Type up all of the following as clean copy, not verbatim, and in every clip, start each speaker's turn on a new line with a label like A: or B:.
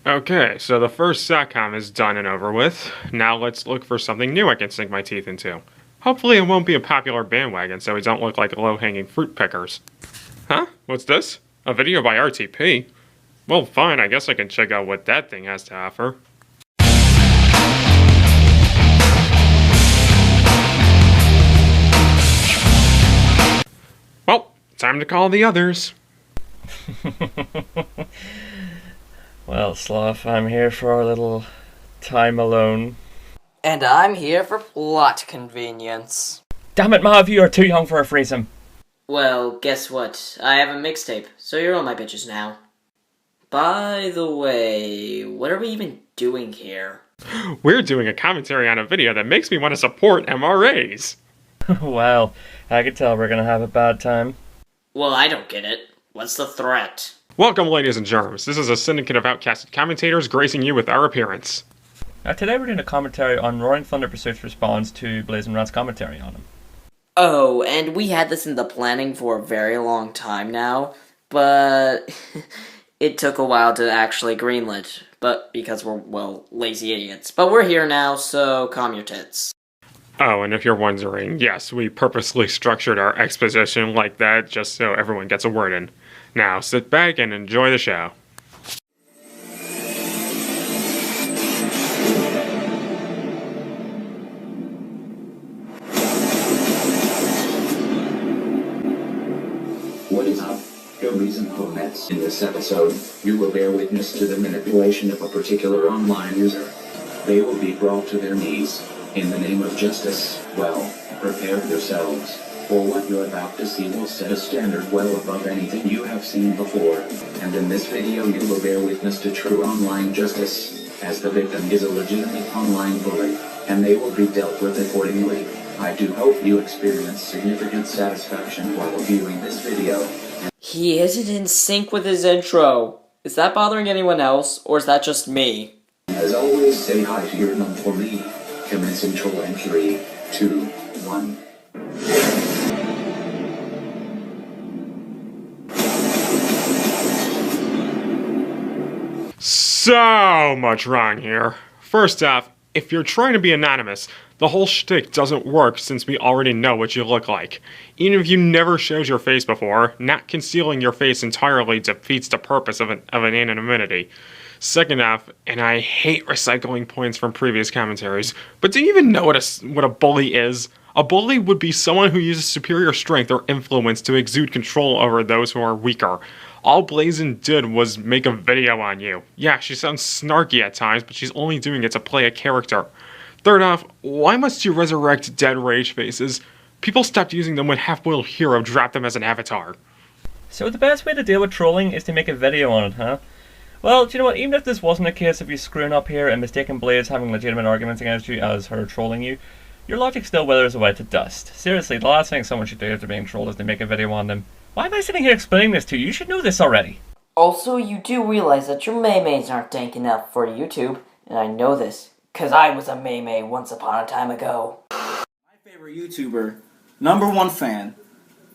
A: Okay, so the first SOCCOM is done and over with. Now let's look for something new I can sink my teeth into. Hopefully it won't be a popular bandwagon so we don't look like low-hanging fruit pickers. Huh? What's this? A video by RTP? Well, fine, I guess I can check out what that thing has to offer. Well, time to call the others.
B: Well, Sloth, I'm here for our little time alone.
C: And I'm here for plot convenience.
B: Damn it, Mav, you are too young for a threesome.
C: Well, guess what? I have a mixtape, so you're all my bitches now. By the way, what are we even doing here?
A: We're doing a commentary on a video that makes me want to support MRAs.
B: Well, I can tell we're gonna have a bad time.
C: Well, I don't get it. What's the threat?
A: Welcome, ladies and germs. This is a Syndicate of Outcasted Commentators gracing you with our appearance.
B: Today we're doing a commentary on Roaring Thunder Pursuit's response to Blazing Rat's commentary on him.
C: Oh, and we had this in the planning for a very long time now, but it took a while to actually greenlit, but because we're, well, lazy idiots. But we're here now, so calm your tits.
A: Oh, and if you're wondering, yes, we purposely structured our exposition like that just so everyone gets a word in. Now, sit back and enjoy the show.
D: What is up, homies and homettes? In this episode, you will bear witness to the manipulation of a particular online user. They will be brought to their knees in the name of justice. Well, prepare yourselves, for what you're about to see will set a standard well above anything you have seen before. And in this video you will bear witness to true online justice, as the victim is a legitimate online bully, and they will be dealt with accordingly. I do hope you experience significant satisfaction while viewing this video.
C: He isn't in sync with his intro. Is that bothering anyone else, or is that just me?
D: As always, say hi to your mum for me. Commence intro in 3, 2, 1.
A: So much wrong here. First off, if you're trying to be anonymous, the whole shtick doesn't work since we already know what you look like. Even if you never showed your face before, not concealing your face entirely defeats the purpose of anonymity. Second off, and I hate recycling points from previous commentaries, but do you even know what a bully is? A bully would be someone who uses superior strength or influence to exude control over those who are weaker. All Blazin did was make a video on you. Yeah, she sounds snarky at times, but she's only doing it to play a character. Third off, why must you resurrect dead rage faces? People stopped using them when Half-Boiled Hero dropped them as an avatar.
B: So the best way to deal with trolling is to make a video on it, huh? Well, do you know what, even if this wasn't a case of you screwing up here and mistaking Blaze having legitimate arguments against you as her trolling you, your logic still withers away to dust. Seriously, the last thing someone should do after being trolled is to make a video on them. Why am I sitting here explaining this to you? You should know this already.
C: Also, you do realize that your maymays aren't dank enough for YouTube, and I know this, cause I was a maymay once upon a time ago.
E: My favorite YouTuber, #1 fan,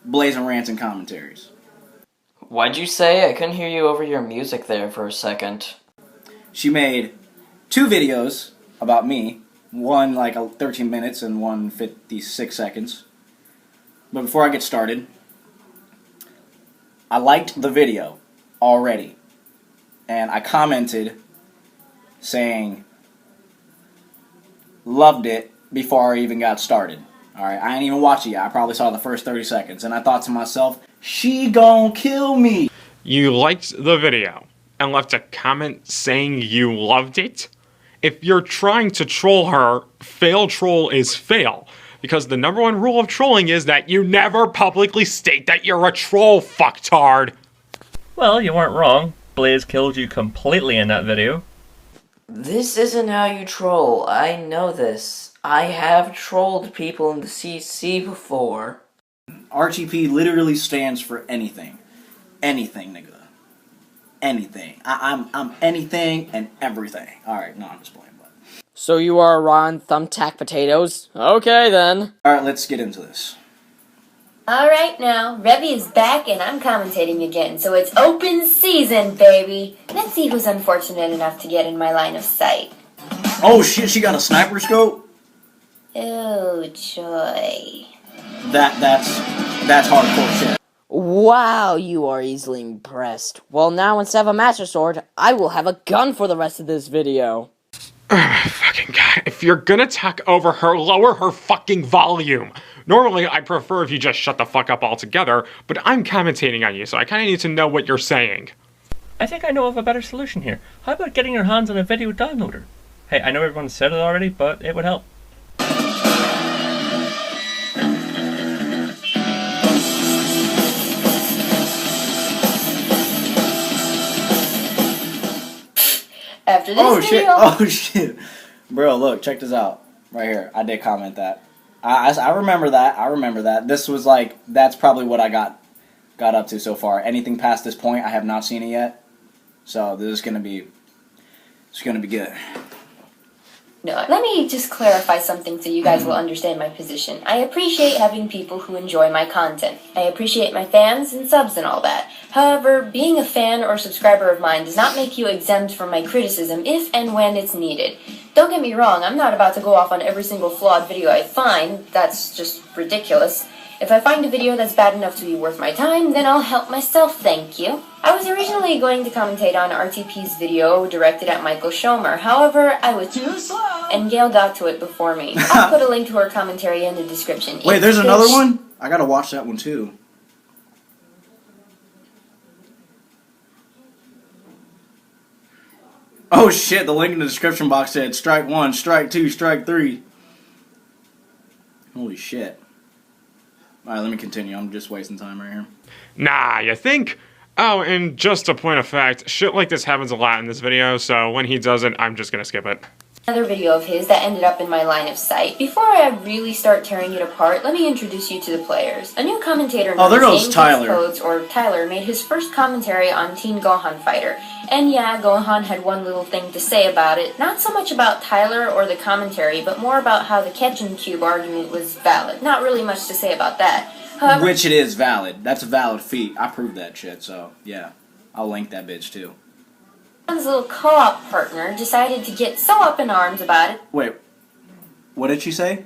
E: Blazing Rants and Commentaries.
C: What'd you say? I couldn't hear you over your music there for a second.
E: She made 2 videos about me, one like 13 minutes and one 56 seconds. But before I get started, I liked the video already, and I commented saying loved it before I even got started. Alright, I ain't even watched it yet. I probably saw the first 30 seconds, and I thought to myself, she gon' kill me.
A: You liked the video and left a comment saying you loved it? If you're trying to troll her, fail troll is fail. Because the #1 rule of trolling is that you never publicly state that you're a troll, fucktard.
B: Well, you weren't wrong. Blaze killed you completely in that video.
C: This isn't how you troll. I know this. I have trolled people in the CC before.
E: RTP literally stands for anything. Anything, nigga. Anything. I'm anything and everything. Alright, no, I'm just playing. But.
C: So you are raw and thumbtack potatoes? Okay then.
E: Alright, let's get into this.
F: Alright now, Revy is back and I'm commentating again, so it's open season, baby! Let's see who's unfortunate enough to get in my line of sight.
E: Oh shit, she got a sniper scope?
F: Oh, joy.
E: That's hardcore shit.
C: Wow, you are easily impressed. Well, now instead of a Master Sword, I will have a gun for the rest of this video.
A: Fucking God, if you're gonna talk over her, lower her fucking volume. Normally, I prefer if you just shut the fuck up altogether, but I'm commentating on you, so I kinda need to know what you're saying.
B: I think I know of a better solution here. How about getting your hands on a video downloader? Hey, I know everyone said it already, but it would help.
F: After this video...
E: Oh shit. Bro, look, check this out. Right here. I did comment that. I remember that. I remember that. This was like, that's probably what I got up to so far. Anything past this point, I have not seen it yet. So this is gonna be good.
F: No, let me just clarify something so you guys will understand my position. I appreciate having people who enjoy my content. I appreciate my fans and subs and all that. However, being a fan or subscriber of mine does not make you exempt from my criticism if and when it's needed. Don't get me wrong, I'm not about to go off on every single flawed video I find. That's just ridiculous. If I find a video that's bad enough to be worth my time, then I'll help myself, thank you. I was originally going to commentate on RTP's video directed at Michael Schomer. However, I was too slow, and Gail got to it before me. I'll put a link to her commentary in the description.
E: Wait, there's another one? I gotta watch that one too. Oh shit, the link in the description box said strike 1, strike 2, strike 3. Holy shit. Alright, let me continue. I'm just wasting time right here.
A: Nah, you think? Oh, and just a point of fact, shit like this happens a lot in this video, so when he does it, I'm just gonna skip it.
F: Another video of his that ended up in my line of sight. Before I really start tearing it apart, let me introduce you to the players. A new commentator known
E: there goes
F: as
E: Tyler.
F: Codes, or Tyler, made his first commentary on Teen Gohan Fighter. And yeah, Gohan had one little thing to say about it. Not so much about Tyler or the commentary, but more about how the Ketchum Cube argument was valid. Not really much to say about that. However,
E: Which it is valid. That's a valid feat. I proved that shit, so yeah. I'll link that bitch too.
F: his little co-op partner decided to get so up in arms about it.
E: Wait, what did she say?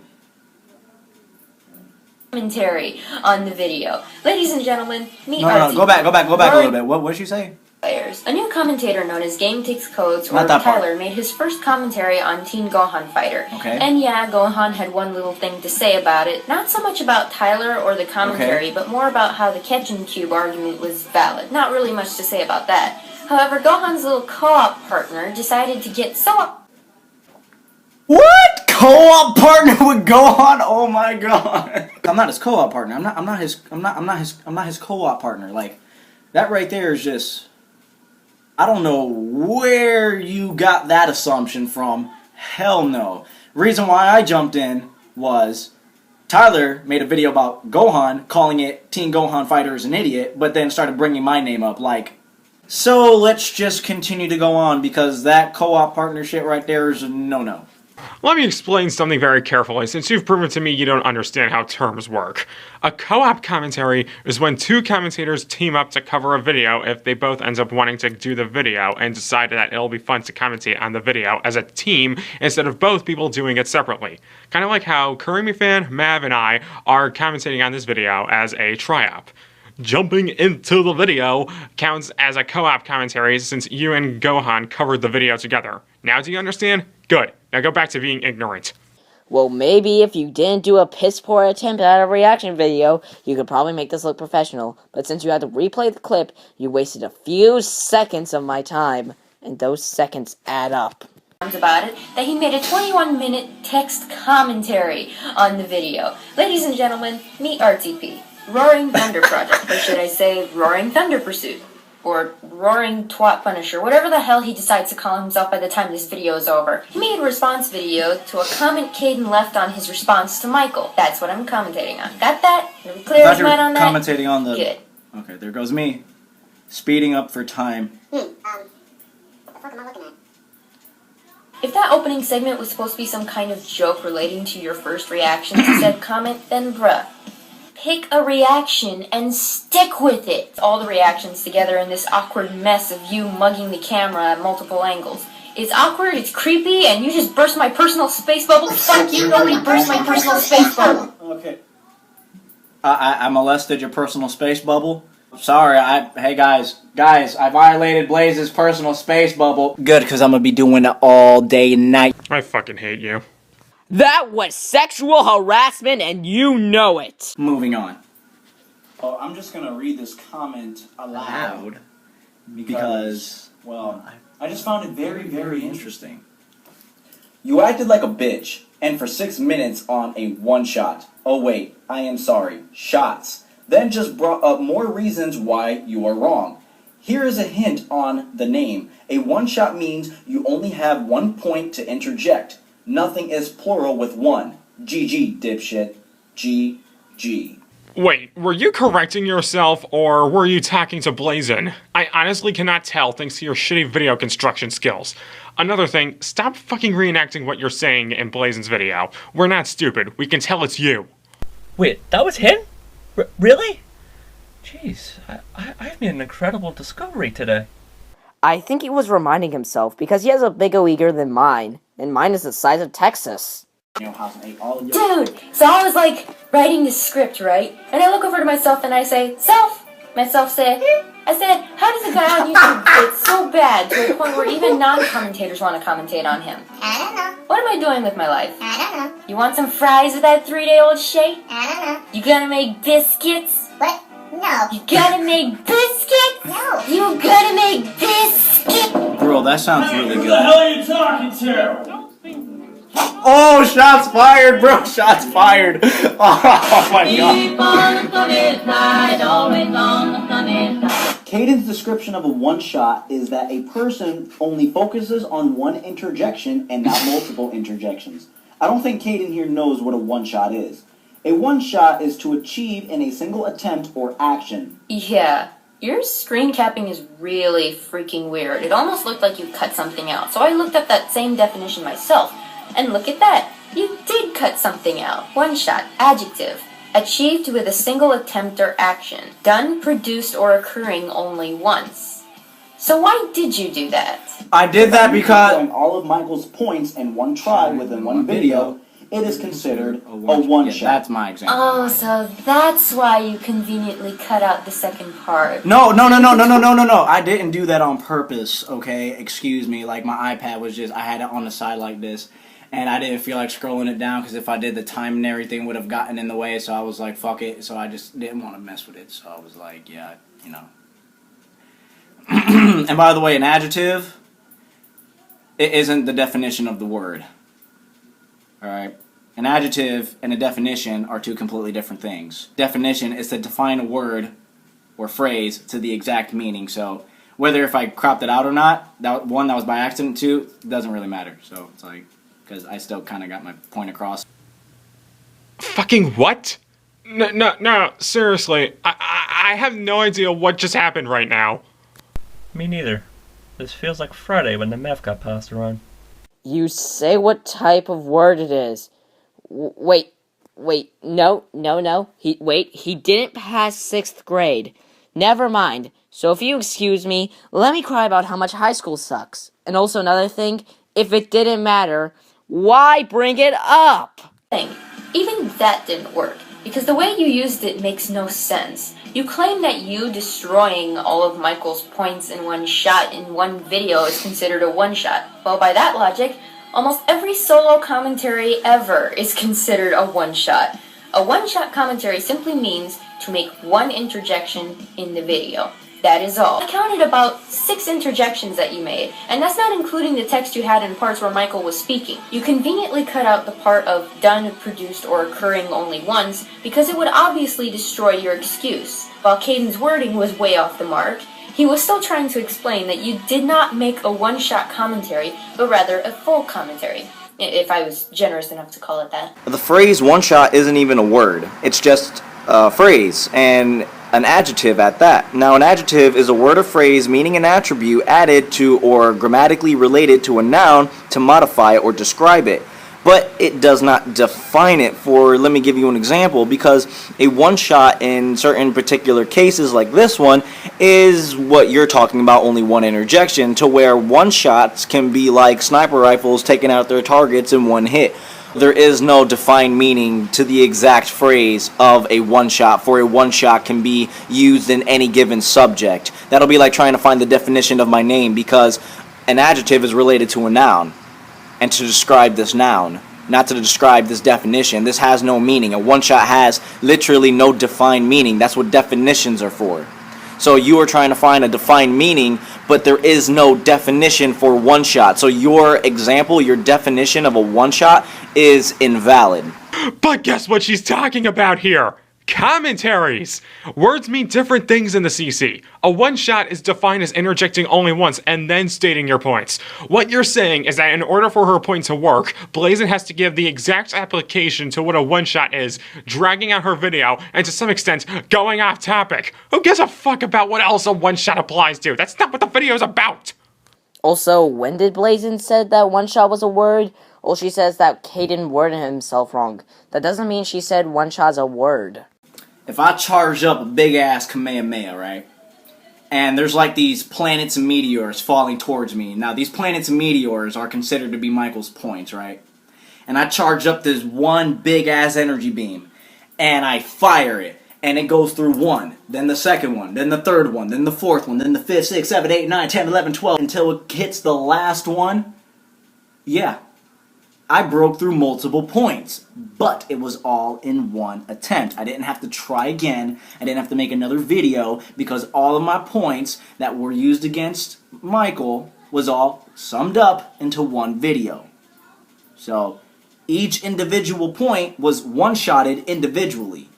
F: Commentary on the video. Ladies and gentlemen, meet
E: No, go back a little bit. What did she say?
F: Players. A new commentator known as GameTix Codes, or
E: Not that part.
F: Tyler, made his first commentary on Teen Gohan Fighter.
E: Okay.
F: And yeah, Gohan had one little thing to say about it. Not so much about Tyler or the commentary, but more about how the Ketchum Cube argument was valid. Not really much to say about that. However, Gohan's little co-op partner decided to get so up.
E: What? Co-op partner with Gohan? Oh my god! I'm not his co-op partner. I'm not his co-op partner. Like that right there is just. I don't know where you got that assumption from. Hell no. Reason why I jumped in was Tyler made a video about Gohan, calling it Teen Gohan Fighter is an idiot, but then started bringing my name up. Like, so let's just continue to go on because that co-op partner shit right there is a no-no.
A: Let me explain something very carefully, since you've proven to me you don't understand how terms work. A co-op commentary is when two commentators team up to cover a video if they both end up wanting to do the video and decide that it'll be fun to commentate on the video as a team instead of both people doing it separately. Kind of like how Kurome fan, Mav, and I are commentating on this video as a try-op. Jumping into the video counts as a co-op commentary since you and Gohan covered the video together. Now do you understand? Good. Now go back to being ignorant.
C: Well, maybe if you didn't do a piss-poor attempt at a reaction video, you could probably make this look professional. But since you had to replay the clip, you wasted a few seconds of my time. And those seconds add up.
F: About it, that he made a 21-minute text commentary on the video. Ladies and gentlemen, meet RTP. Roaring Thunder Project, or should I say Roaring Thunder Pursuit, or Roaring Twat Punisher, whatever the hell he decides to call himself by the time this video is over. He made a response video to a comment Caden left on his response to Michael. That's what I'm commentating on. Got that? Are we clear as mud on that?
E: Commentating on the...
F: Good.
E: Okay, there goes me. Speeding up for time.
F: What the fuck am I looking at? If that opening segment was supposed to be some kind of joke relating to your first reaction to said comment, then bruh. pick a reaction and stick with it. All the reactions together in this awkward mess of you mugging the camera at multiple angles. It's awkward, it's creepy, and you just burst my personal space bubble. Fuck you, nobody burst my personal space bubble.
E: Okay. I molested your personal space bubble? Sorry, hey guys, I violated Blaze's personal space bubble. Good, because I'm going to be doing it all day and night.
A: I fucking hate you.
G: That was sexual harassment and you know it.
E: Moving on. Oh, I'm just going to read this comment aloud. Because, well, I just found it very, very interesting. You acted like a bitch, and for 6 minutes on a one-shot. Oh wait, I am sorry, shots. Then just brought up more reasons why you are wrong. Here is a hint on the name. A one-shot means you only have 1 point to interject. Nothing is plural with one. GG, dipshit. GG.
A: Wait, were you correcting yourself, or were you talking to Blazin? I honestly cannot tell thanks to your shitty video construction skills. Another thing, stop fucking reenacting what you're saying in Blazin's video. We're not stupid, we can tell it's you.
B: Wait, that was him? Really? Jeez, I've made an incredible discovery today.
G: I think he was reminding himself because he has a bigger ego than mine, and mine is the size of Texas.
F: Dude, so I was like writing this script, right? And I look over to myself and I say, Self! Myself said, I said, how does a guy on YouTube get so bad to the point where even non-commentators want to commentate on him?
H: I don't know.
F: What am I doing with my life?
H: I don't know.
F: You want some fries with that 3-day-old shake?
H: I don't know.
F: You gonna make biscuits?
H: What? No.
F: You gotta make biscuits?
H: No.
F: You gotta make biscuits?
E: Bro, that sounds really good.
I: Who the hell are you talking to?
E: Oh, shots fired, bro. Shots fired. Oh my god. Caden's description of a one-shot is that a person only focuses on one interjection and not multiple interjections. I don't think Caden here knows what a one-shot is. A one-shot is to achieve in a single attempt or action.
F: Yeah. Your screen capping is really freaking weird. It almost looked like you cut something out. So I looked up that same definition myself. And look at that. You did cut something out. One shot. Adjective. Achieved with a single attempt or action. Done, produced, or occurring only once. So why did you do that?
E: I did that because all of Michael's points in one try within one video, it is considered a one-shot. Yeah, that's my example.
F: Oh, so that's why you conveniently cut out the second part.
E: No. I didn't do that on purpose, okay? Excuse me. Like, my iPad was just, I had it on the side like this. And I didn't feel like scrolling it down because if I did, the time and everything would have gotten in the way. So I was like, fuck it. So I just didn't want to mess with it. So I was like, yeah, you know. And by the way, an adjective, it isn't the definition of the word. Alright? An adjective and a definition are two completely different things. Definition is to define a word or phrase to the exact meaning. So whether if I cropped it out or not, that was by accident too, doesn't really matter. So it's like, because I still kind of got my point across.
A: Fucking what? No, seriously. I have no idea what just happened right now.
B: Me neither. This feels like Friday when the meth got passed around.
G: You say what type of word it is. Wait, no. He didn't pass 6th grade. Never mind. So if you excuse me, let me cry about how much high school sucks. And also another thing, if it didn't matter, why bring it up?
F: Even that didn't work, because the way you used it makes no sense. You claim that you destroying all of Michael's points in one shot in one video is considered a one-shot. Well, by that logic, almost every solo commentary ever is considered a one-shot. A one-shot commentary simply means to make one interjection in the video. That is all. I counted about 6 interjections that you made, and that's not including the text you had in parts where Michael was speaking. You conveniently cut out the part of done, produced, or occurring only once, because it would obviously destroy your excuse. While Caden's wording was way off the mark, he was still trying to explain that you did not make a one-shot commentary, but rather a full commentary. If I was generous enough to call it that.
J: The phrase one-shot isn't even a word. It's just a phrase, and an adjective at that. Now, an adjective is a word or phrase meaning an attribute added to or grammatically related to a noun to modify or describe it. but it does not define it. Let me give you an example, because a one-shot in certain particular cases like this one is what you're talking about, only one interjection, to where one-shots can be like sniper rifles taking out their targets in one hit. There is no defined meaning to the exact phrase of a one-shot, for a one-shot can be used in any given subject. That'll be like trying to find the definition of my name, because an adjective is related to a noun, and to describe this noun, not to describe this definition. This has no meaning. A one-shot has literally no defined meaning. That's what definitions are for. So you are trying to find a defined meaning, but there is no definition for one-shot. So your example, your definition of a one-shot is invalid.
A: But guess what she's talking about here? Commentaries! Words mean different things in the CC. A one-shot is defined as interjecting only once and then stating your points. What you're saying is that in order for her point to work, Blazin has to give the exact application to what a one-shot is, dragging out her video, and to some extent, going off topic. Who gives a fuck about what else a one-shot applies to? That's not what the video's about!
G: Also, when did Blazin said that one-shot was a word? Well, she says that Caden worded himself wrong. That doesn't mean she said one-shot's a word.
E: If I charge up a big-ass Kamehameha, right? And there's like these planets and meteors falling towards me. Now, these planets and meteors are considered to be Michael's points, right? And I charge up this one big-ass energy beam. And I fire it. And it goes through one, then the second one, then the third one, then the fourth one, then the 5th, 6th, 7th, 8th, 9th, 10th, 11th, 12th, until it hits the last one. Yeah. I broke through multiple points, but it was all in one attempt. I didn't have to try again. I didn't have to make another video, because all of my points that were used against Michael was all summed up into one video. So each individual point was one-shotted individually.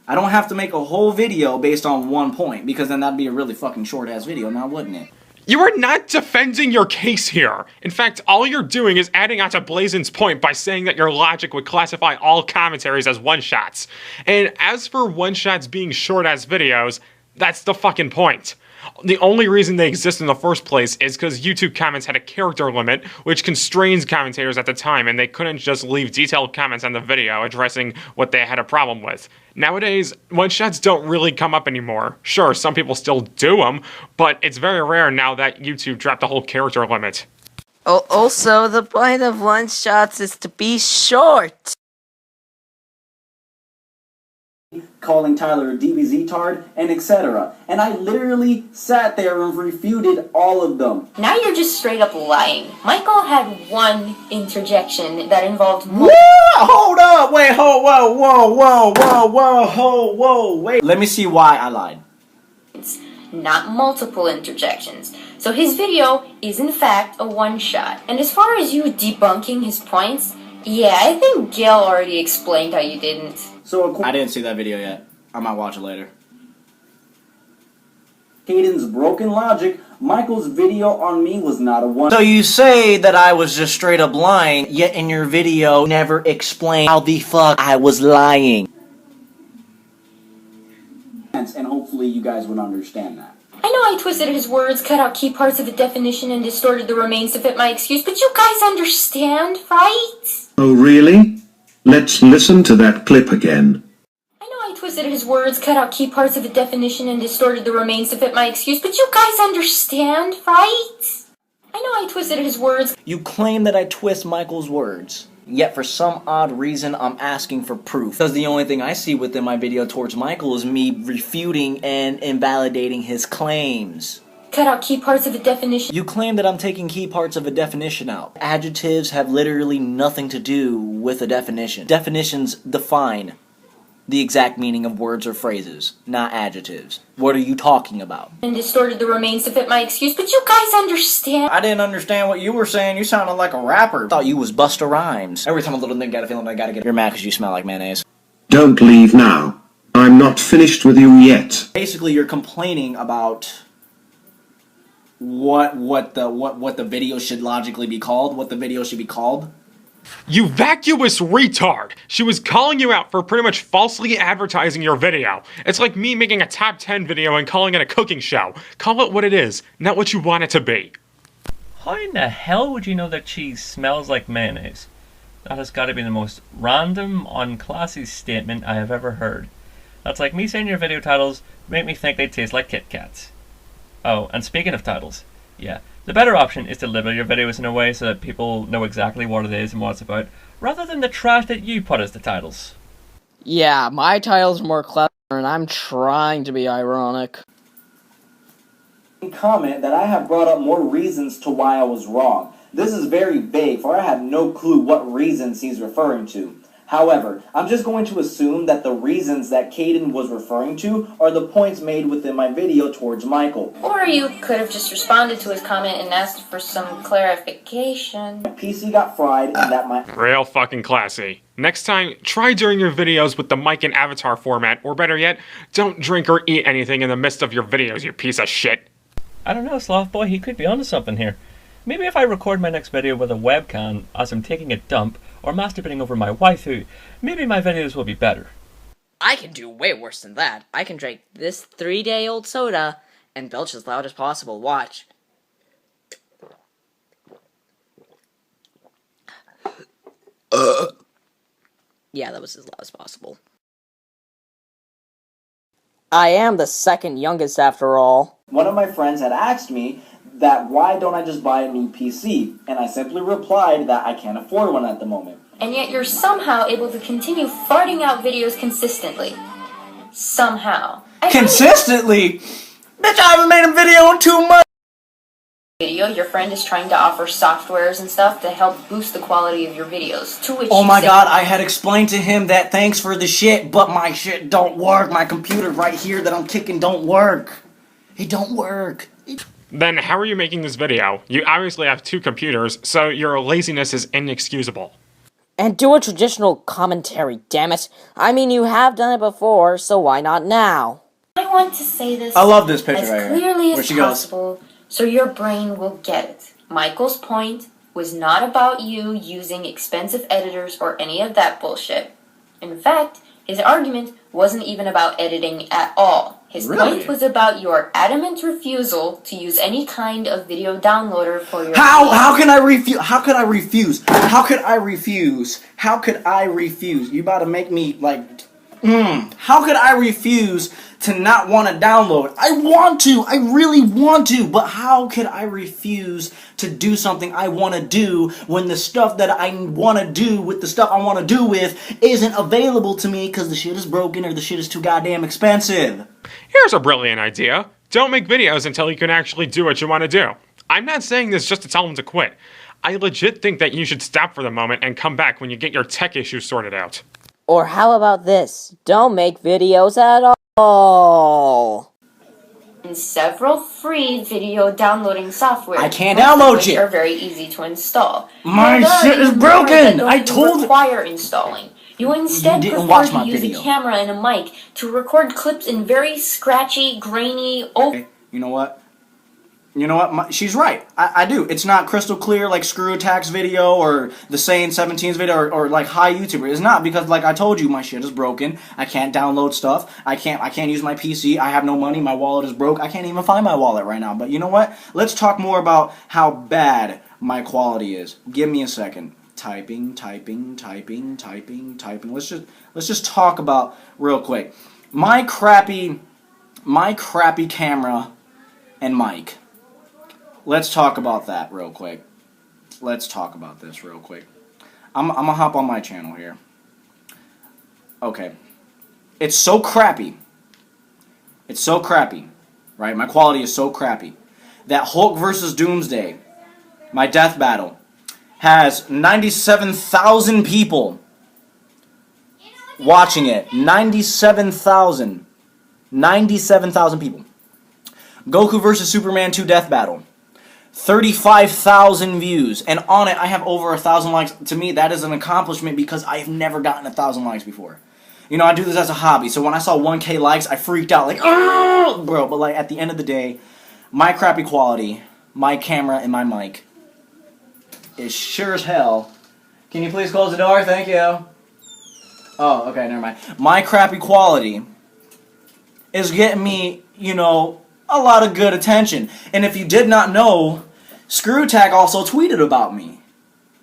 E: I don't have to make a whole video based on one point, because then that'd be a really fucking short-ass video now, wouldn't it?
A: You are not defending your case here. In fact, all you're doing is adding on to Blazin's point by saying that your logic would classify all commentaries as one-shots. And as for one-shots being short-ass videos, that's the fucking point. The only reason they exist in the first place is because YouTube comments had a character limit, which constrains commentators at the time, and they couldn't just leave detailed comments on the video addressing what they had a problem with. Nowadays, one-shots don't really come up anymore. Sure, some people still do them, but it's very rare now that YouTube dropped the whole character limit.
G: Also, the point of one-shots is to be short.
E: Calling Tyler a DBZ-tard, and etc. And I literally sat there and refuted all of them.
F: Now you're just straight up lying. Michael had one interjection that involved
E: Whoa! Hold up! Wait, wait. Let me see why I lied.
F: not multiple interjections. So his video is in fact a one-shot. And as far as you debunking his points, yeah, I think Gail already explained how you didn't.
E: So I didn't see that video yet. I might watch it later. Caden's broken logic, Michael's video on me was not a one. So you say that I was just straight up lying, yet in your video never explained how the fuck I was lying. And hopefully you guys would understand that.
F: I know I twisted his words, cut out key parts of the definition, and distorted the remains to fit my excuse, but you guys understand, right?
H: Oh really? Let's listen to that clip again.
F: I twisted his words, cut out key parts of the definition, and distorted the remains to fit my excuse, but you guys understand, right? I know I twisted his words.
E: You claim that I twist Michael's words, yet for some odd reason I'm asking for proof. Because the only thing I see within my video towards Michael is me refuting and invalidating his claims.
F: Cut out key parts of the definition.
E: You claim that I'm taking key parts of a definition out. Adjectives have literally nothing to do with a definition. Definitions define the exact meaning of words or phrases, not adjectives. What are you talking about?
F: And distorted the remains to fit my excuse, but you guys understand.
E: I didn't understand what you were saying. You sounded like a rapper. I thought you was Busta Rhymes. Every time a little nigga got a feeling I gotta get. You're mad because you smell like mayonnaise.
H: Don't leave now. I'm not finished with you yet.
E: Basically, you're complaining about what the video should logically be called, what the video should be called.
A: You vacuous retard! She was calling you out for pretty much falsely advertising your video. It's like me making a top 10 video and calling it a cooking show. Call it what it is, not what you want it to be.
B: How in the hell would you know that cheese smells like mayonnaise? That has got to be the most random, unclassy statement I have ever heard. That's like me saying your video titles make me think they taste like Kit Kats. Oh, and speaking of titles, yeah, the better option is to label your videos in a way so that people know exactly what it is and what it's about, rather than the trash that you put as the titles.
G: Yeah, my title's more clever and I'm trying to be ironic.
E: Comment that I have brought up more reasons to why I was wrong. This is very vague, for I have no clue what reasons he's referring to. However, I'm just going to assume that the reasons that Caden was referring to are the points made within my video towards Michael.
F: Or you could have just responded to his comment and asked for some clarification.
E: My PC got fried and that my...
A: Real fucking classy. Next time, try doing your videos with the mic and avatar format, or better yet, don't drink or eat anything in the midst of your videos, you piece of shit.
B: I don't know, Sloth Boy, he could be onto something here. Maybe if I record my next video with a webcam as I'm taking a dump or masturbating over my waifu, maybe my videos will be better.
G: I can do way worse than that. I can drink this 3-day-old soda and belch as loud as possible. Watch. Yeah, that was as loud as possible. I am the second youngest after all.
E: One of my friends had asked me that why don't I just buy a new PC? And I simply replied that I can't afford one at the moment.
F: And yet you're somehow able to continue farting out videos consistently. Somehow.
E: Consistently? Bitch, I haven't made a video in 2 months!
F: Video, your friend is trying to offer softwares and stuff to help boost the quality of your videos. To which
E: oh my
F: said,
E: god, I had explained to him that thanks for the shit, but my shit don't work. My computer right here that I'm kicking don't work. It don't work.
A: Then how are you making this video? You obviously have 2 computers, so your laziness is inexcusable.
G: And do a traditional commentary, damn it. I mean, you have done it before, so why not now?
F: I want to say this
E: I love this picture
F: as
E: right here.
F: clearly
E: Where
F: as
E: she goes.
F: possible, so your brain will get it. Michael's point was not about you using expensive editors or any of that bullshit. In fact, his argument wasn't even about editing at all. His
E: Really?
F: point was about your adamant refusal to use any kind of video downloader for your
E: How can I refuse? How could I refuse? How could I refuse? How could I refuse? You about to make me like how could I refuse to not want to download? I want to. I really want to. But how could I refuse to do something I want to do when the stuff that I want to do with the stuff I want to do with isn't available to me because the shit is broken or the shit is too goddamn expensive?
A: Here's a brilliant idea. Don't make videos until you can actually do what you want to do. I'm not saying this just to tell them to quit. I legit think that you should stop for the moment and come back when you get your tech issues sorted out.
G: Or how about this? Don't make videos at all.
F: and several free video downloading software.
E: I can't
F: most of
E: download
F: which
E: shit.
F: are very easy to install.
E: My
F: There are
E: shit is
F: even
E: broken.
F: that don't
E: I
F: even
E: told-
F: require installing. You instead
E: You didn't
F: prefer
E: watch
F: to
E: my
F: use
E: video.
F: a camera and a mic to record clips in very scratchy, grainy,
E: You know what? She's right. I do. It's not crystal clear like Screw Attack's video or the Saiyan 17's video or like High YouTuber. It's not because, like I told you, my shit is broken. I can't download stuff. I can't use my PC. I have no money. My wallet is broke. I can't even find my wallet right now. But you know what? Let's talk more about how bad my quality is. Give me a second. Typing. Let's just talk about real quick. My crappy camera and mic. Let's talk about that real quick. Let's talk about this real quick. I'm gonna hop on my channel here. Okay. It's so crappy. It's so crappy. Right? My quality is so crappy. That Hulk vs. Doomsday, my death battle, has 97,000 people watching it. 97,000. 97,000 people. Goku vs. Superman 2 death battle. 35,000 views, and on it I have over 1,000 likes. To me, that is an accomplishment because I have never gotten 1,000 likes before. You know, I do this as a hobby, so when I saw 1K likes, I freaked out, like, oh, bro. But like at the end of the day, my crappy quality, my camera and my mic is sure as hell. Can you please close the door? Thank you. Oh, okay, never mind. My crappy quality is getting me, you know, a lot of good attention. And if you did not know, Screw Attack also tweeted about me.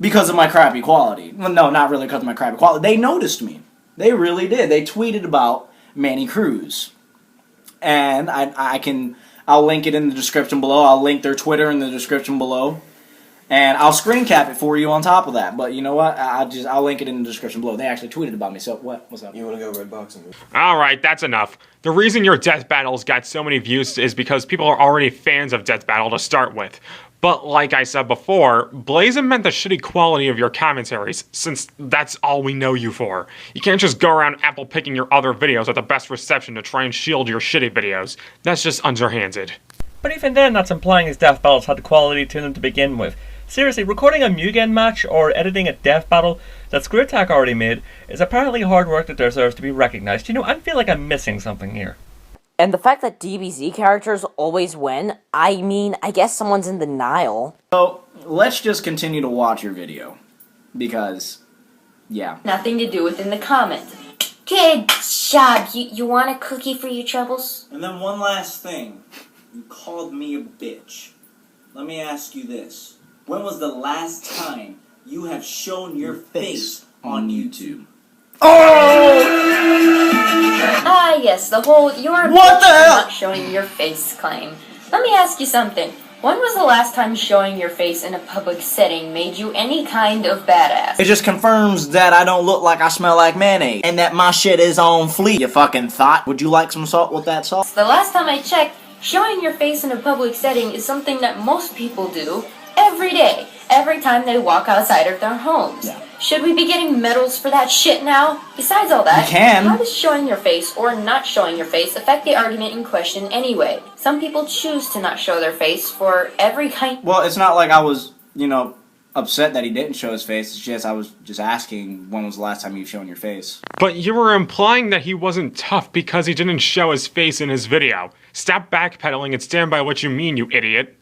E: because of my crappy quality. Well, no, not really because of my crappy quality. They noticed me. They really did. They tweeted about Manny Cruz. And I'll link it in the description below. I'll link their Twitter in the description below. And I'll screen cap it for you on top of that. But you know what? I'll link it in the description below. They actually tweeted about me. So what's up?
K: You want to go red boxing?
A: Alright, that's enough. The reason your death battles got so many views is because people are already fans of Death Battle to start with. But like I said before, Blazin meant the shitty quality of your commentaries, since that's all we know you for. You can't just go around apple picking your other videos with the best reception to try and shield your shitty videos. That's just underhanded.
B: But even then, that's implying his death battles had the quality to them to begin with. Seriously, recording a Mugen match or editing a death battle that ScrewAttack already made is apparently hard work that deserves to be recognized. You know, I feel like I'm missing something here.
G: And the fact that DBZ characters always win, I mean, I guess someone's in denial.
E: So, let's just continue to watch your video. Because, yeah.
F: Nothing to do within the comments. Good job. You want a cookie for your troubles?
J: And then one last thing. You called me a bitch. Let me ask you this. When was the last time you have shown your face on YouTube?
F: Ah, yes, the whole "you're not showing your face" claim. Let me ask you something. When was the last time showing your face in a public setting made you any kind of badass?
E: It just confirms that I don't look like I smell like mayonnaise. And that my shit is on fleek, you fucking thought. Would you like some salt with that salt?
F: The last time I checked, showing your face in a public setting is something that most people do every day, every time they walk outside of their homes.
E: Yeah.
F: Should we be getting medals for that shit now? Besides all that,
E: You can.
F: how does showing your face or not showing your face affect the argument in question anyway? Some people choose to not show their face for every kind...
E: Well, it's not like I was, upset that he didn't show his face. It's just I was just asking when was the last time you've shown your face.
A: But you were implying that he wasn't tough because he didn't show his face in his video. Stop backpedaling and stand by what you mean, you idiot.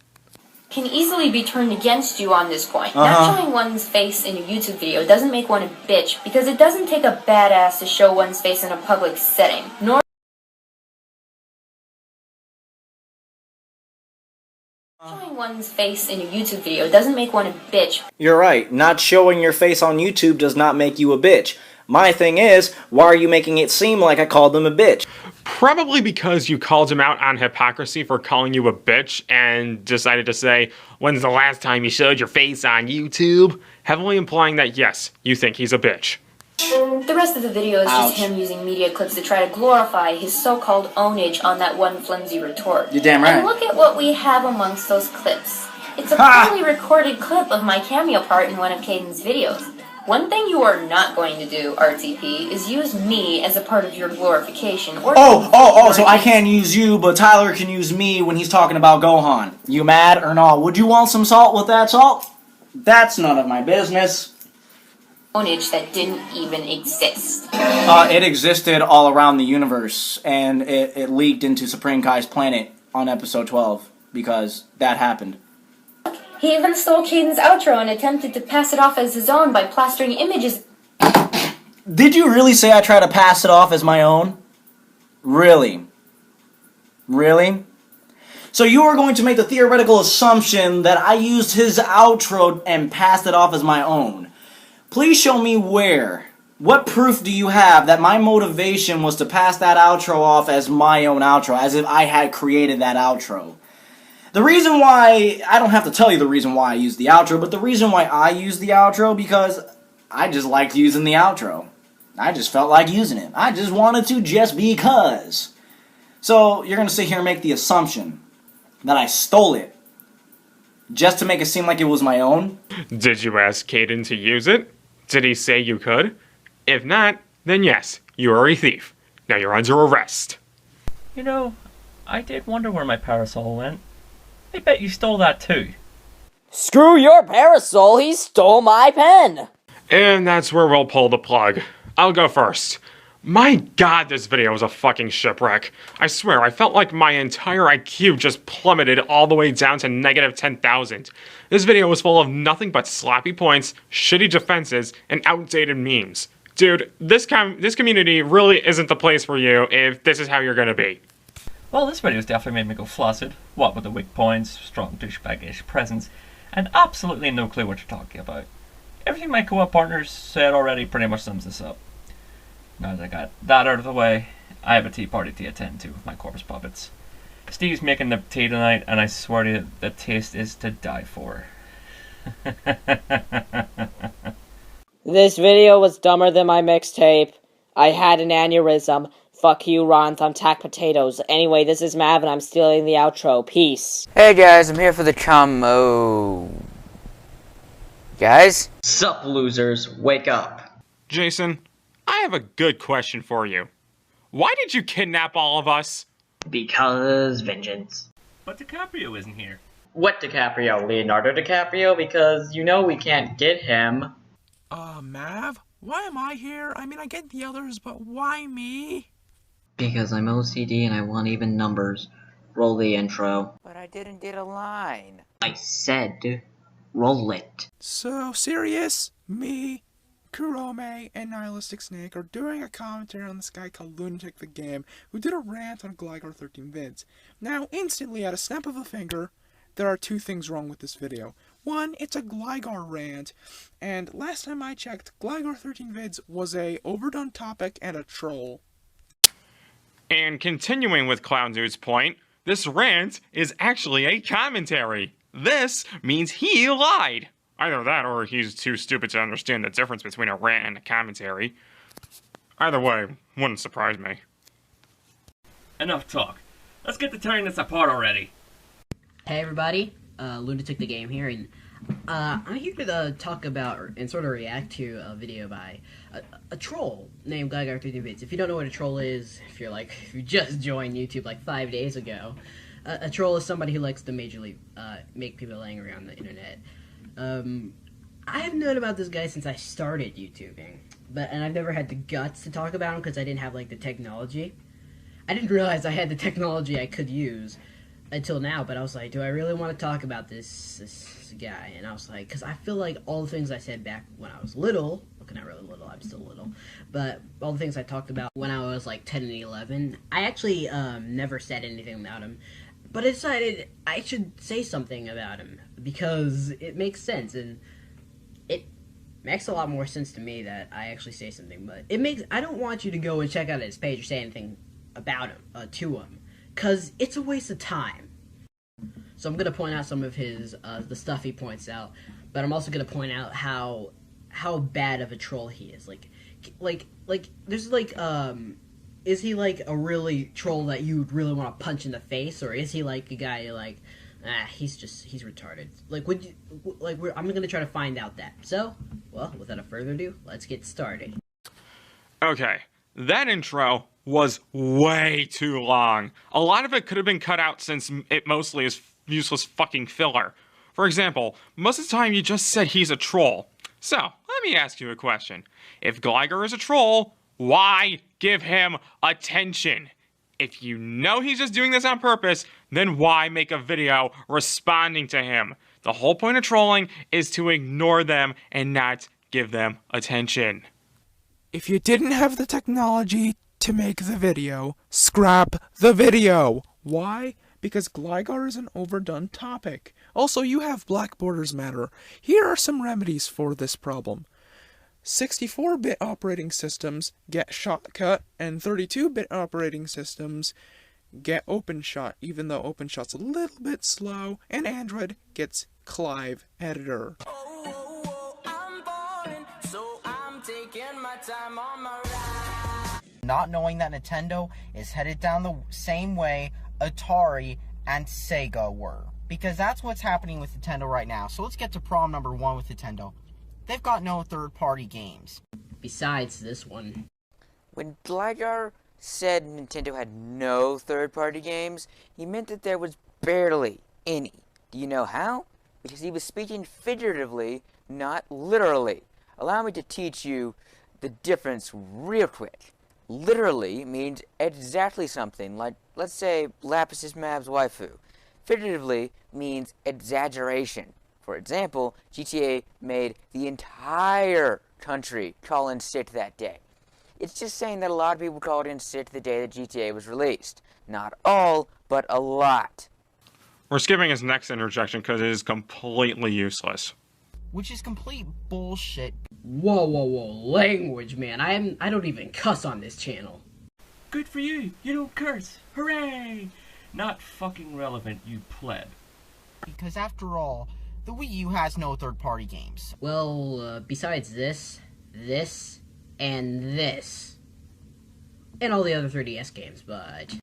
F: Can easily be turned against you on this point. Not showing one's face in a YouTube video doesn't make one a bitch, because it doesn't take a badass to show one's face in a public setting, nor showing one's face in a YouTube video doesn't make one a bitch.
J: You're right. Not showing your face on YouTube does not make you a bitch. My thing is, why are you making it seem like I called them a bitch?
A: Probably because you called him out on hypocrisy for calling you a bitch and decided to say, when's the last time you showed your face on YouTube? Heavily implying that, yes, you think he's a bitch.
F: The rest of the video is just him using media clips to try to glorify his so-called ownage on that one flimsy retort.
E: You're damn right.
F: And look at what we have amongst those clips. It's a poorly recorded clip of my cameo part in one of Caden's videos. One thing you are not going to do, RTP, is use me as a part of your glorification. Or
E: so I can't use you, but Tyler can use me when he's talking about Gohan. You mad or not? Would you want some salt with that salt? That's none of my business.
F: Ownage that didn't even exist.
E: It existed all around the universe, and it leaked into Supreme Kai's planet on episode 12, because that happened.
F: He even stole Caden's outro and attempted to pass it off as his own by plastering images.
E: Did you really say I tried to pass it off as my own? Really? Really? So you are going to make the theoretical assumption that I used his outro and passed it off as my own. Please show me where. What proof do you have that my motivation was to pass that outro off as my own outro, as if I had created that outro? The reason why, I don't have to tell you the reason why I used the outro, but the reason why I used the outro, because I just liked using the outro. I just felt like using it. I just wanted to just because. So, you're going to sit here and make the assumption that I stole it just to make it seem like it was my own?
A: Did you ask Caden to use it? Did he say you could? If not, then yes, you are a thief. Now you're under arrest.
B: You know, I did wonder where my parasol went. I bet you stole that too.
G: Screw your parasol, he stole my pen!
A: And that's where we'll pull the plug. I'll go first. My god, this video was a fucking shipwreck. I swear, I felt like my entire IQ just plummeted all the way down to negative 10,000. This video was full of nothing but sloppy points, shitty defenses, and outdated memes. Dude, this community really isn't the place for you if this is how you're gonna be.
B: Well, this video's definitely made me go flaccid. What with the weak points, strong douchebag-ish presence, and absolutely no clue what you're talking about. everything my co-op partners said already pretty much sums this up. Now that I got that out of the way, I have a tea party to attend to with my corpse puppets. Steve's making the tea tonight, and I swear to you, the taste is to die for.
G: This video was dumber than my mixtape. I had an aneurysm. Fuck you, Ron, thumbtack potatoes. Anyway, this is Mav, and I'm stealing the outro. Peace.
K: Hey guys, I'm here for the combo. Guys?
C: Sup, losers, wake up.
A: Jason, I have a good question for you. Why did you kidnap all of us?
C: Because vengeance.
B: But DiCaprio isn't here.
C: What DiCaprio? Leonardo DiCaprio? Because you know we can't get him.
L: Mav? Why am I here? I mean, I get the others, but why me?
C: Because I'm OCD and I want even numbers. Roll the intro.
K: But I didn't get a line.
C: I said, roll it.
L: So, serious? Me, Kurome, and Nihilistic Snake are doing a commentary on this guy called Lunatic the Game, who did a rant on Gligar 13 vids. Now, instantly, at a snap of a finger, there are two things wrong with this video. One, it's a Gligar rant, and last time I checked, Gligar 13 vids was a overdone topic and a troll.
A: And continuing with Clown Dude's point, this rant is actually a commentary. This means he lied. Either that or he's too stupid to understand the difference between a rant and a commentary. Either way, wouldn't surprise me.
B: Enough talk. Let's get to tearing this apart already.
M: Hey everybody, Lunatic the Game here, and I'm here to talk about and sort of react to a video by a troll named Gligar 13 Bits. If you don't know what a troll is, if you just joined YouTube like 5 days ago, a troll is somebody who likes to majorly make people angry on the internet. I have known about this guy since I started YouTubing, and I've never had the guts to talk about him because I didn't have like the technology. I didn't realize I had the technology I could use until now, but I was like, do I really want to talk about this guy? And I was like, because I feel like all the things I said back when I was little, okay, not really little, I'm still little, but all the things I talked about when I was like 10 and 11, I actually never said anything about him, but I decided I should say something about him because it makes sense, and it makes a lot more sense to me that I actually say something, but I don't want you to go and check out his page or say anything about him, to him, because it's a waste of time. So I'm going to point out some of his, the stuff he points out, but I'm also going to point out how bad of a troll he is. There's is he like a really troll that you would really want to punch in the face, or is he like a guy you're like, he's retarded? I'm going to try to find out that. So, well, without further ado, let's get started.
A: Okay, that intro was way too long. A lot of it could have been cut out since it mostly is useless fucking filler. For example, most of the time you just said he's a troll. So, let me ask you a question. If Gligar is a troll, why give him attention? If you know he's just doing this on purpose, then why make a video responding to him? The whole point of trolling is to ignore them and not give them attention.
L: If you didn't have the technology to make the video, scrap the video. Why? Because Gligar is an overdone topic. Also, you have Black Borders Matter. Here are some remedies for this problem. 64-bit operating systems get shortcut, and 32-bit operating systems get OpenShot, even though OpenShot's a little bit slow, and Android gets Clive Editor.
K: Not knowing that Nintendo is headed down the same way Atari and Sega were. Because that's what's happening with Nintendo right now. So let's get to problem number one with Nintendo. They've got no third-party games.
M: Besides this one.
K: When Gligar said Nintendo had no third-party games, he meant that there was barely any. Do you know how? Because he was speaking figuratively, not literally. Allow me to teach you the difference real quick. Literally means exactly something, like, let's say, Lapis is Mav's waifu. Figuratively means exaggeration. For example, GTA made the entire country call in sick that day. It's just saying that a lot of people called in sick the day that GTA was released. Not all, but a lot.
A: We're skipping his next interjection because it is completely useless.
K: which is complete bullshit.
M: Whoa, language, man. I don't even cuss on this channel.
B: Good for you. You don't curse. Hooray! Not fucking relevant, you pleb.
K: Because after all, the Wii U has no third-party games.
M: Well, besides this, and this. And all the other 3DS games, but...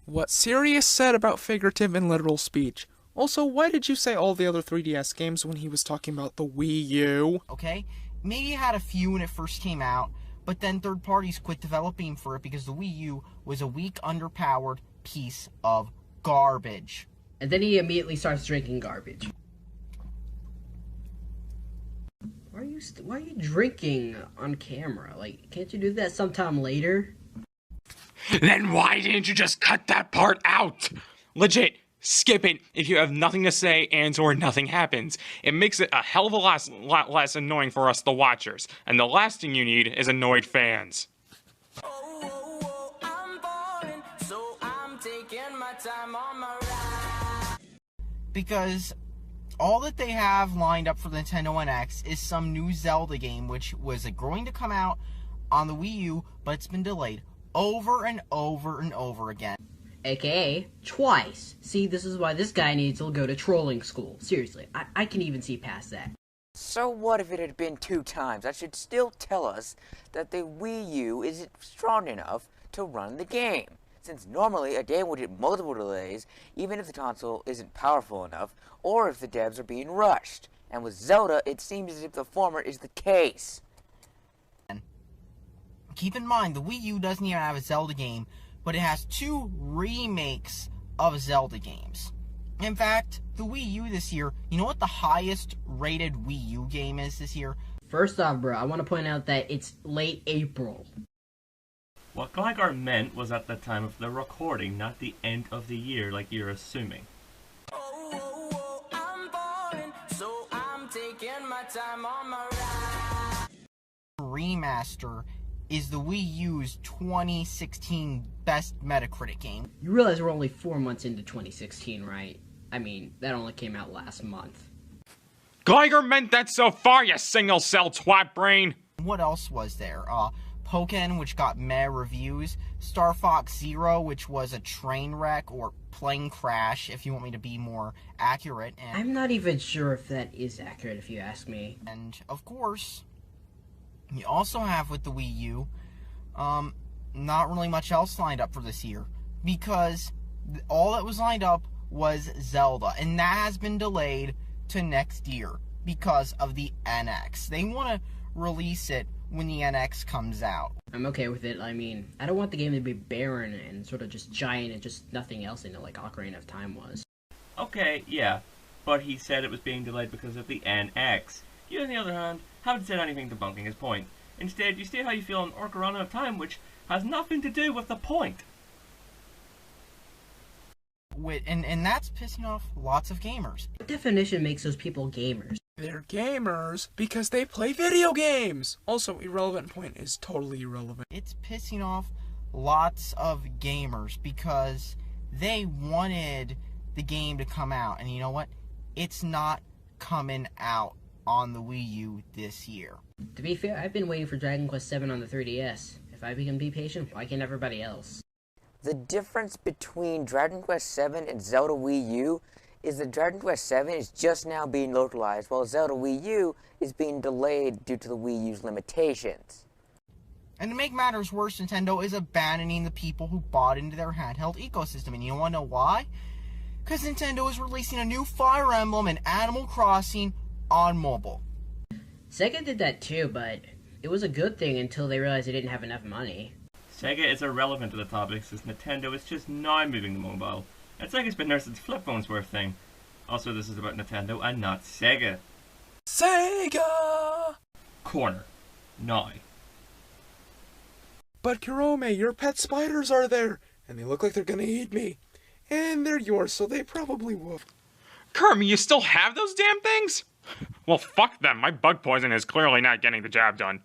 L: What Sirius said about figurative and literal speech. Also, why did you say all the other 3DS games when he was talking about the Wii U?
K: Okay, maybe it had a few when it first came out, but then third parties quit developing for it because the Wii U was a weak, underpowered piece of garbage.
M: And then he immediately starts drinking garbage. Why are you drinking on camera? Like, can't you do that sometime later?
A: Then why didn't you just cut that part out? Legit, skip it if you have nothing to say and or nothing happens. It makes it a hell of a lot less annoying for us, the watchers. And the last thing you need is annoyed fans.
K: Because all that they have lined up for the Nintendo NX is some new Zelda game, which was going to come out on the Wii U, but it's been delayed over and over and over again.
M: AKA, twice. See, this is why this guy needs to go to trolling school. Seriously, I can even see past that.
K: So what if it had been 2 times? That should still tell us that the Wii U isn't strong enough to run the game. Since normally a game would hit multiple delays, even if the console isn't powerful enough, or if the devs are being rushed. And with Zelda, it seems as if the former is the case. Keep in mind, the Wii U doesn't even have a Zelda game, but it has 2 remakes of Zelda games. In fact, the Wii U this year, you know what the highest rated Wii U game is this year?
M: First off, bro, I want to point out that it's late April.
B: What Gligar meant was at the time of the recording, not the end of the year like you're assuming.
K: Remaster is the Wii U's 2016 best Metacritic game.
M: You realize we're only 4 months into 2016, right? I mean, that only came out last month.
A: Gligar meant that so far, you single-cell twat brain!
K: What else was there? Pokken, which got meh reviews. Star Fox Zero, which was a train wreck or plane crash, if you want me to be more accurate. And
M: I'm not even sure if that is accurate, if you ask me.
K: And, of course, you also have with the Wii U, not really much else lined up for this year. Because all that was lined up was Zelda, and that has been delayed to next year because of the NX. They want to release it when the NX comes out.
M: I'm okay with it. I mean, I don't want the game to be barren and sort of just giant and just nothing else in it like Ocarina of Time was.
B: Okay, yeah, but he said it was being delayed because of the NX. You, on the other hand, haven't said anything debunking his point. Instead, you state how you feel on Ocarina of Time, which has nothing to do with the point.
K: And that's pissing off lots of gamers.
M: What definition makes those people gamers?
L: They're gamers because they play video games. Also, irrelevant point is totally irrelevant.
K: It's pissing off lots of gamers because they wanted the game to come out. And you know what? It's not coming out on the Wii U this year.
M: To be fair, I've been waiting for Dragon Quest VII on the 3DS. If I can be patient, why can't everybody else?
K: The difference between Dragon Quest VII and Zelda Wii U is that Dragon Quest VII is just now being localized, while Zelda Wii U is being delayed due to the Wii U's limitations. And to make matters worse, Nintendo is abandoning the people who bought into their handheld ecosystem. And you want to know why? Because Nintendo is releasing a new Fire Emblem and Animal Crossing on mobile.
M: Sega did that too, but it was a good thing until they realized they didn't have enough money.
B: Sega is irrelevant to the topic since Nintendo is just now moving to mobile. And Sega's been there since flip phones were a thing. Also, this is about Nintendo and not Sega.
L: Sega!
B: Corner. Now.
L: But Kurome, your pet spiders are there, and they look like they're gonna eat me. And they're yours, so they probably will.
A: Kurome, you still have those damn things? Well, fuck them. My bug poison is clearly not getting the job done.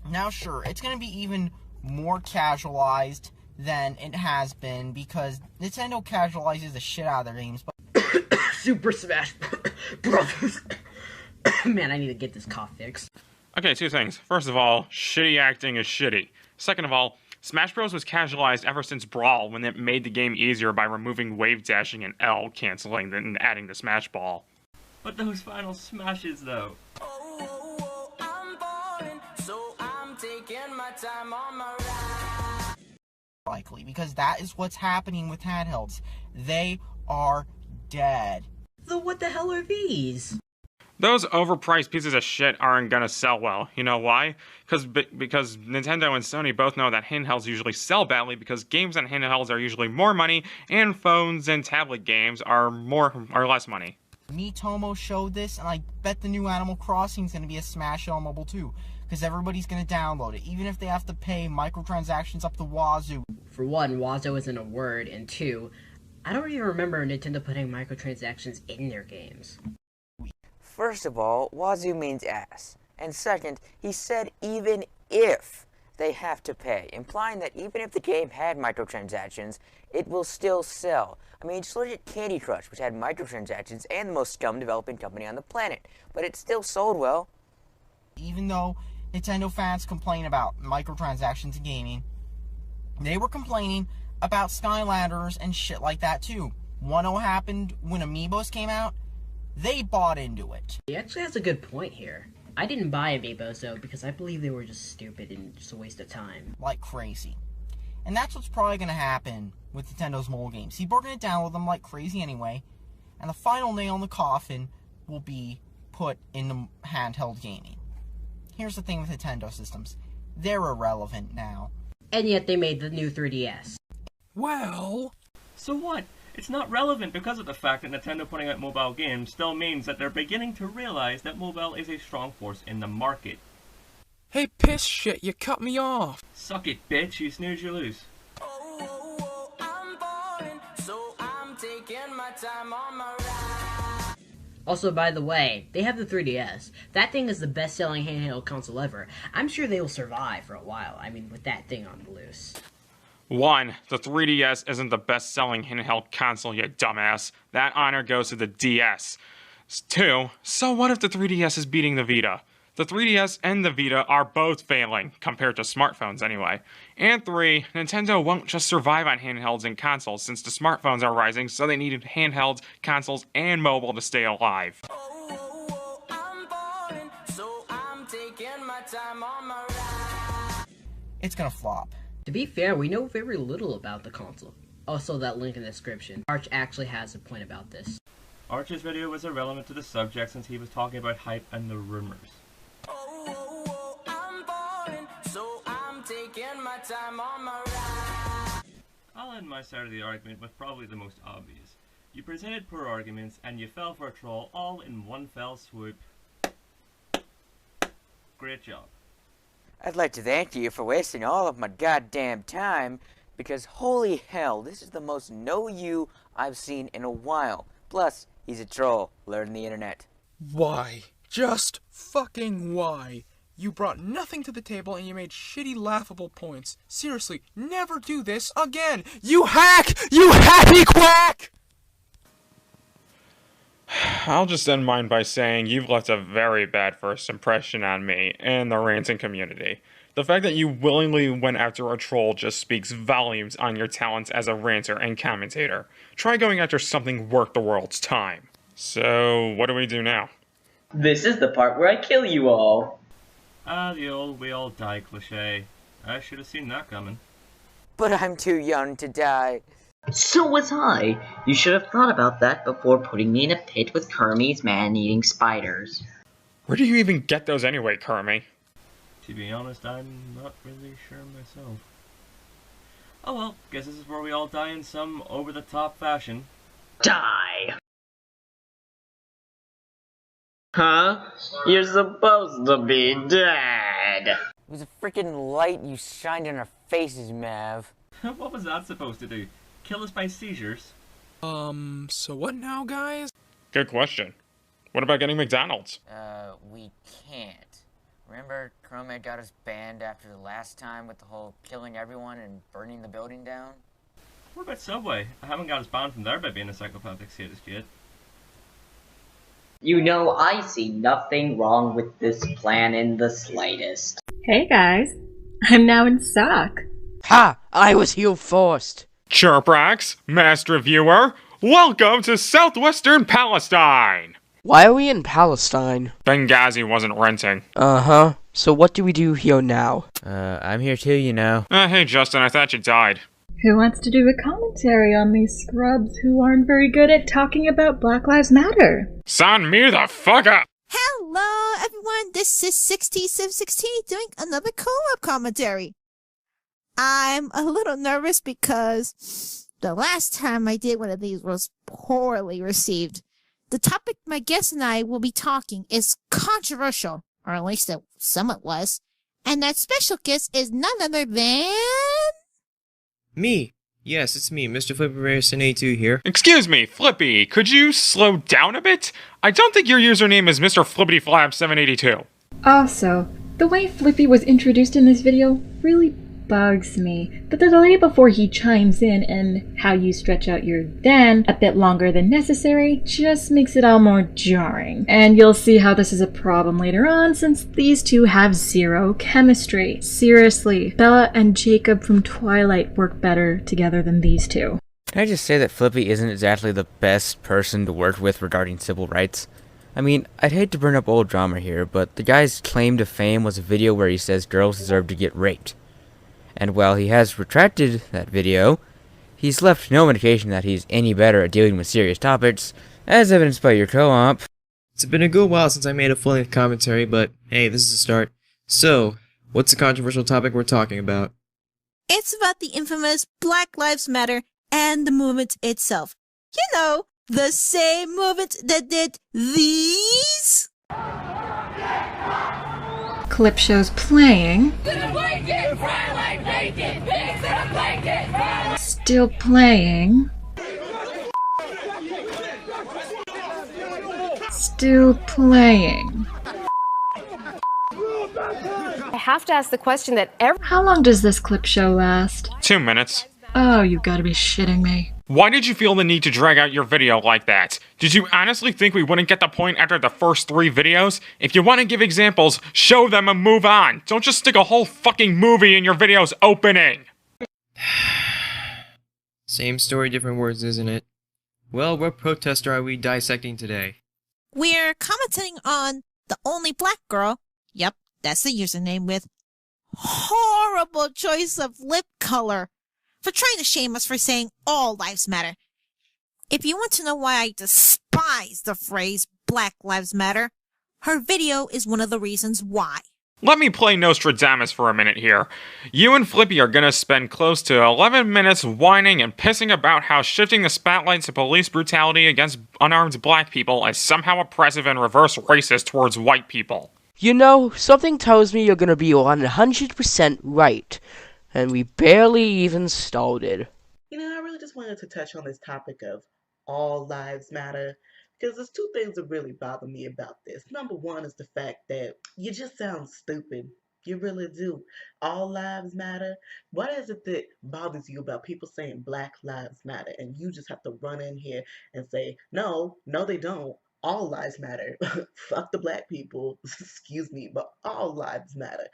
K: Now, sure, it's going to be even more casualized than it has been because Nintendo casualizes the shit out of their games. But
M: Super Smash Brothers. Man, I need to get this cough fixed.
A: Okay, two things. First of all, shitty acting is shitty. Second of all, Smash Bros. Was casualized ever since Brawl when it made the game easier by removing wave dashing and L canceling and adding the Smash Ball.
B: But those final smashes, though.
N: Likely, because that is what's happening with handhelds. They are dead.
M: So what the hell are these?
A: Those overpriced pieces of shit aren't gonna sell well. You know why? Because Nintendo and Sony both know that handhelds usually sell badly because games on handhelds are usually more money, and phones and tablet games are less money.
N: Miitomo showed this, and I bet the new Animal Crossing is gonna be a smash on mobile too, because everybody's gonna download it, even if they have to pay microtransactions up the wazoo.
M: For one, wazoo isn't a word, and two, I don't even remember Nintendo putting microtransactions in their games.
K: First of all, wazoo means ass. And second, he said even if they have to pay, implying that even if the game had microtransactions, it will still sell. I mean, just look at Candy Crush, which had microtransactions and the most scum developing company on the planet, but it still sold well.
N: Even though Nintendo fans complain about microtransactions in gaming, they were complaining about Skylanders and shit like that too. 1.0 happened when Amiibos came out. They bought into it.
M: He actually has a good point here. I didn't buy Amiibos though because I believe they were just stupid and just a waste of time.
N: Like crazy. And that's what's probably going to happen with Nintendo's mobile games. People are going to download them like crazy anyway, and the final nail in the coffin will be put in the handheld gaming. Here's the thing with Nintendo systems. They're irrelevant now.
M: And yet they made the new 3DS.
L: Well...
B: So what? It's not relevant because of the fact that Nintendo putting out mobile games still means that they're beginning to realize that mobile is a strong force in the market.
L: Hey, piss shit, you cut me off.
B: Suck it, bitch. You snooze, you lose.
M: Also, by the way, they have the 3DS. That thing is the best-selling handheld console ever. I'm sure they will survive for a while. I mean, with that thing on the loose.
A: 1. The 3DS isn't the best-selling handheld console, you dumbass. That honor goes to the DS. 2. So what if the 3DS is beating the Vita? The 3DS and the Vita are both failing, compared to smartphones anyway. And 3. Nintendo won't just survive on handhelds and consoles since the smartphones are rising, so they needed handhelds, consoles, and mobile to stay alive.
N: It's gonna flop.
M: To be fair, we know very little about the console. Also, that link in the description. Arch actually has a point about this.
B: Arch's video was irrelevant to the subject since he was talking about hype and the rumors. I'll end my side of the argument with probably the most obvious. You presented poor arguments and you fell for a troll all in one fell swoop. Great job.
K: I'd like to thank you for wasting all of my goddamn time, because holy hell, this is the most know you I've seen in a while. Plus, he's a troll, learning the internet.
L: Why? Just fucking why? You brought nothing to the table and you made shitty laughable points. Seriously, never do this again! You hack! You happy quack!
A: I'll just end mine by saying you've left a very bad first impression on me and the ranting community. The fact that you willingly went after a troll just speaks volumes on your talents as a ranter and commentator. Try going after something worth the world's time. So, what do we do now?
O: This is the part where I kill you all.
B: Ah, the old we all die cliché. I should have seen that coming.
K: But I'm too young to die.
O: So was I. You should have thought about that before putting me in a pit with Kurome's man-eating spiders.
A: Where do you even get those anyway, Kurome?
B: To be honest, I'm not really sure myself. Oh well, guess this is where we all die in some over-the-top fashion.
O: Die! Huh? You're supposed to be dead!
K: It was a freaking light you shined in our faces, Mav.
B: What was that supposed to do? Kill us by seizures?
L: So what now, guys?
A: Good question. What about getting McDonald's?
K: We can't. Remember Kurome got us banned after the last time with the whole killing everyone and burning the building down?
B: What about Subway? I haven't got us banned from there by being a psychopathic sadist yet.
O: You know, I see nothing wrong with this plan in the slightest.
P: Hey guys, I'm now in SOC.
Q: Ha! I was here first.
A: Chirprocks, Master Viewer, welcome to southwestern Palestine!
Q: Why are we in Palestine?
A: Benghazi wasn't renting.
Q: Uh-huh. So what do we do here now?
R: I'm here too, you know.
A: Hey Justin, I thought you died.
P: Who wants to do a commentary on these scrubs who aren't very good at talking about Black Lives Matter?
A: Sign me the fuck up!
S: Hello, everyone. This is 60 doing another co-op commentary. I'm a little nervous because the last time I did one of these was poorly received. The topic my guest and I will be talking is controversial, or at least some it was, and that special guest is none other than...
R: Me. Yes, it's me, Mr. Flippy Racing A2 here.
A: Excuse me, Flippy, could you slow down a bit? I don't think your username is Mr. Flippity Flap 782.
P: Also, the way Flippy was introduced in this video really bugs me. But the delay before he chimes in and how you stretch out your then a bit longer than necessary just makes it all more jarring. And you'll see how this is a problem later on since these two have zero chemistry. Seriously, Bella and Jacob from Twilight work better together than these two.
R: Can I just say that Flippy isn't exactly the best person to work with regarding civil rights? I mean, I'd hate to bring up old drama here, but the guy's claim to fame was a video where he says girls deserve to get raped. And while he has retracted that video, he's left no indication that he's any better at dealing with serious topics, as evidenced by your co-op.
T: It's been a good while since I made a full-length commentary, but hey, this is a start. So, what's the controversial topic we're talking about?
S: It's about the infamous Black Lives Matter and the movement itself. You know, the same movement that did these?
P: Clip shows playing. Still playing. Still playing.
U: I have to ask the question that
P: How long does this clip show last?
A: 2 minutes.
P: Oh, you gotta be shitting me.
A: Why did you feel the need to drag out your video like that? Did you honestly think we wouldn't get the point after the first 3 videos? If you want to give examples, show them and move on. Don't just stick a whole fucking movie in your video's opening.
T: Same story, different words, isn't it? Well, what protester are we dissecting today?
S: We're commenting on the only black girl. Yep, that's the username with horrible choice of lip color. For trying to shame us for saying all lives matter. If you want to know why I despise the phrase Black Lives Matter, her video is one of the reasons why.
A: Let me play Nostradamus for a minute here. You and Flippy are gonna spend close to 11 minutes whining and pissing about how shifting the spotlight to police brutality against unarmed black people is somehow oppressive and reverse racist towards white people.
Q: You know, something tells me you're gonna be 100% right. And we barely even started.
V: You know, I really just wanted to touch on this topic of all lives matter, because there's 2 things that really bother me about this. Number one is the fact that you just sound stupid. You really do. All lives matter. What is it that bothers you about people saying Black Lives Matter? And you just have to run in here and say, no, they don't. All lives matter. Fuck the black people. Excuse me, but all lives matter.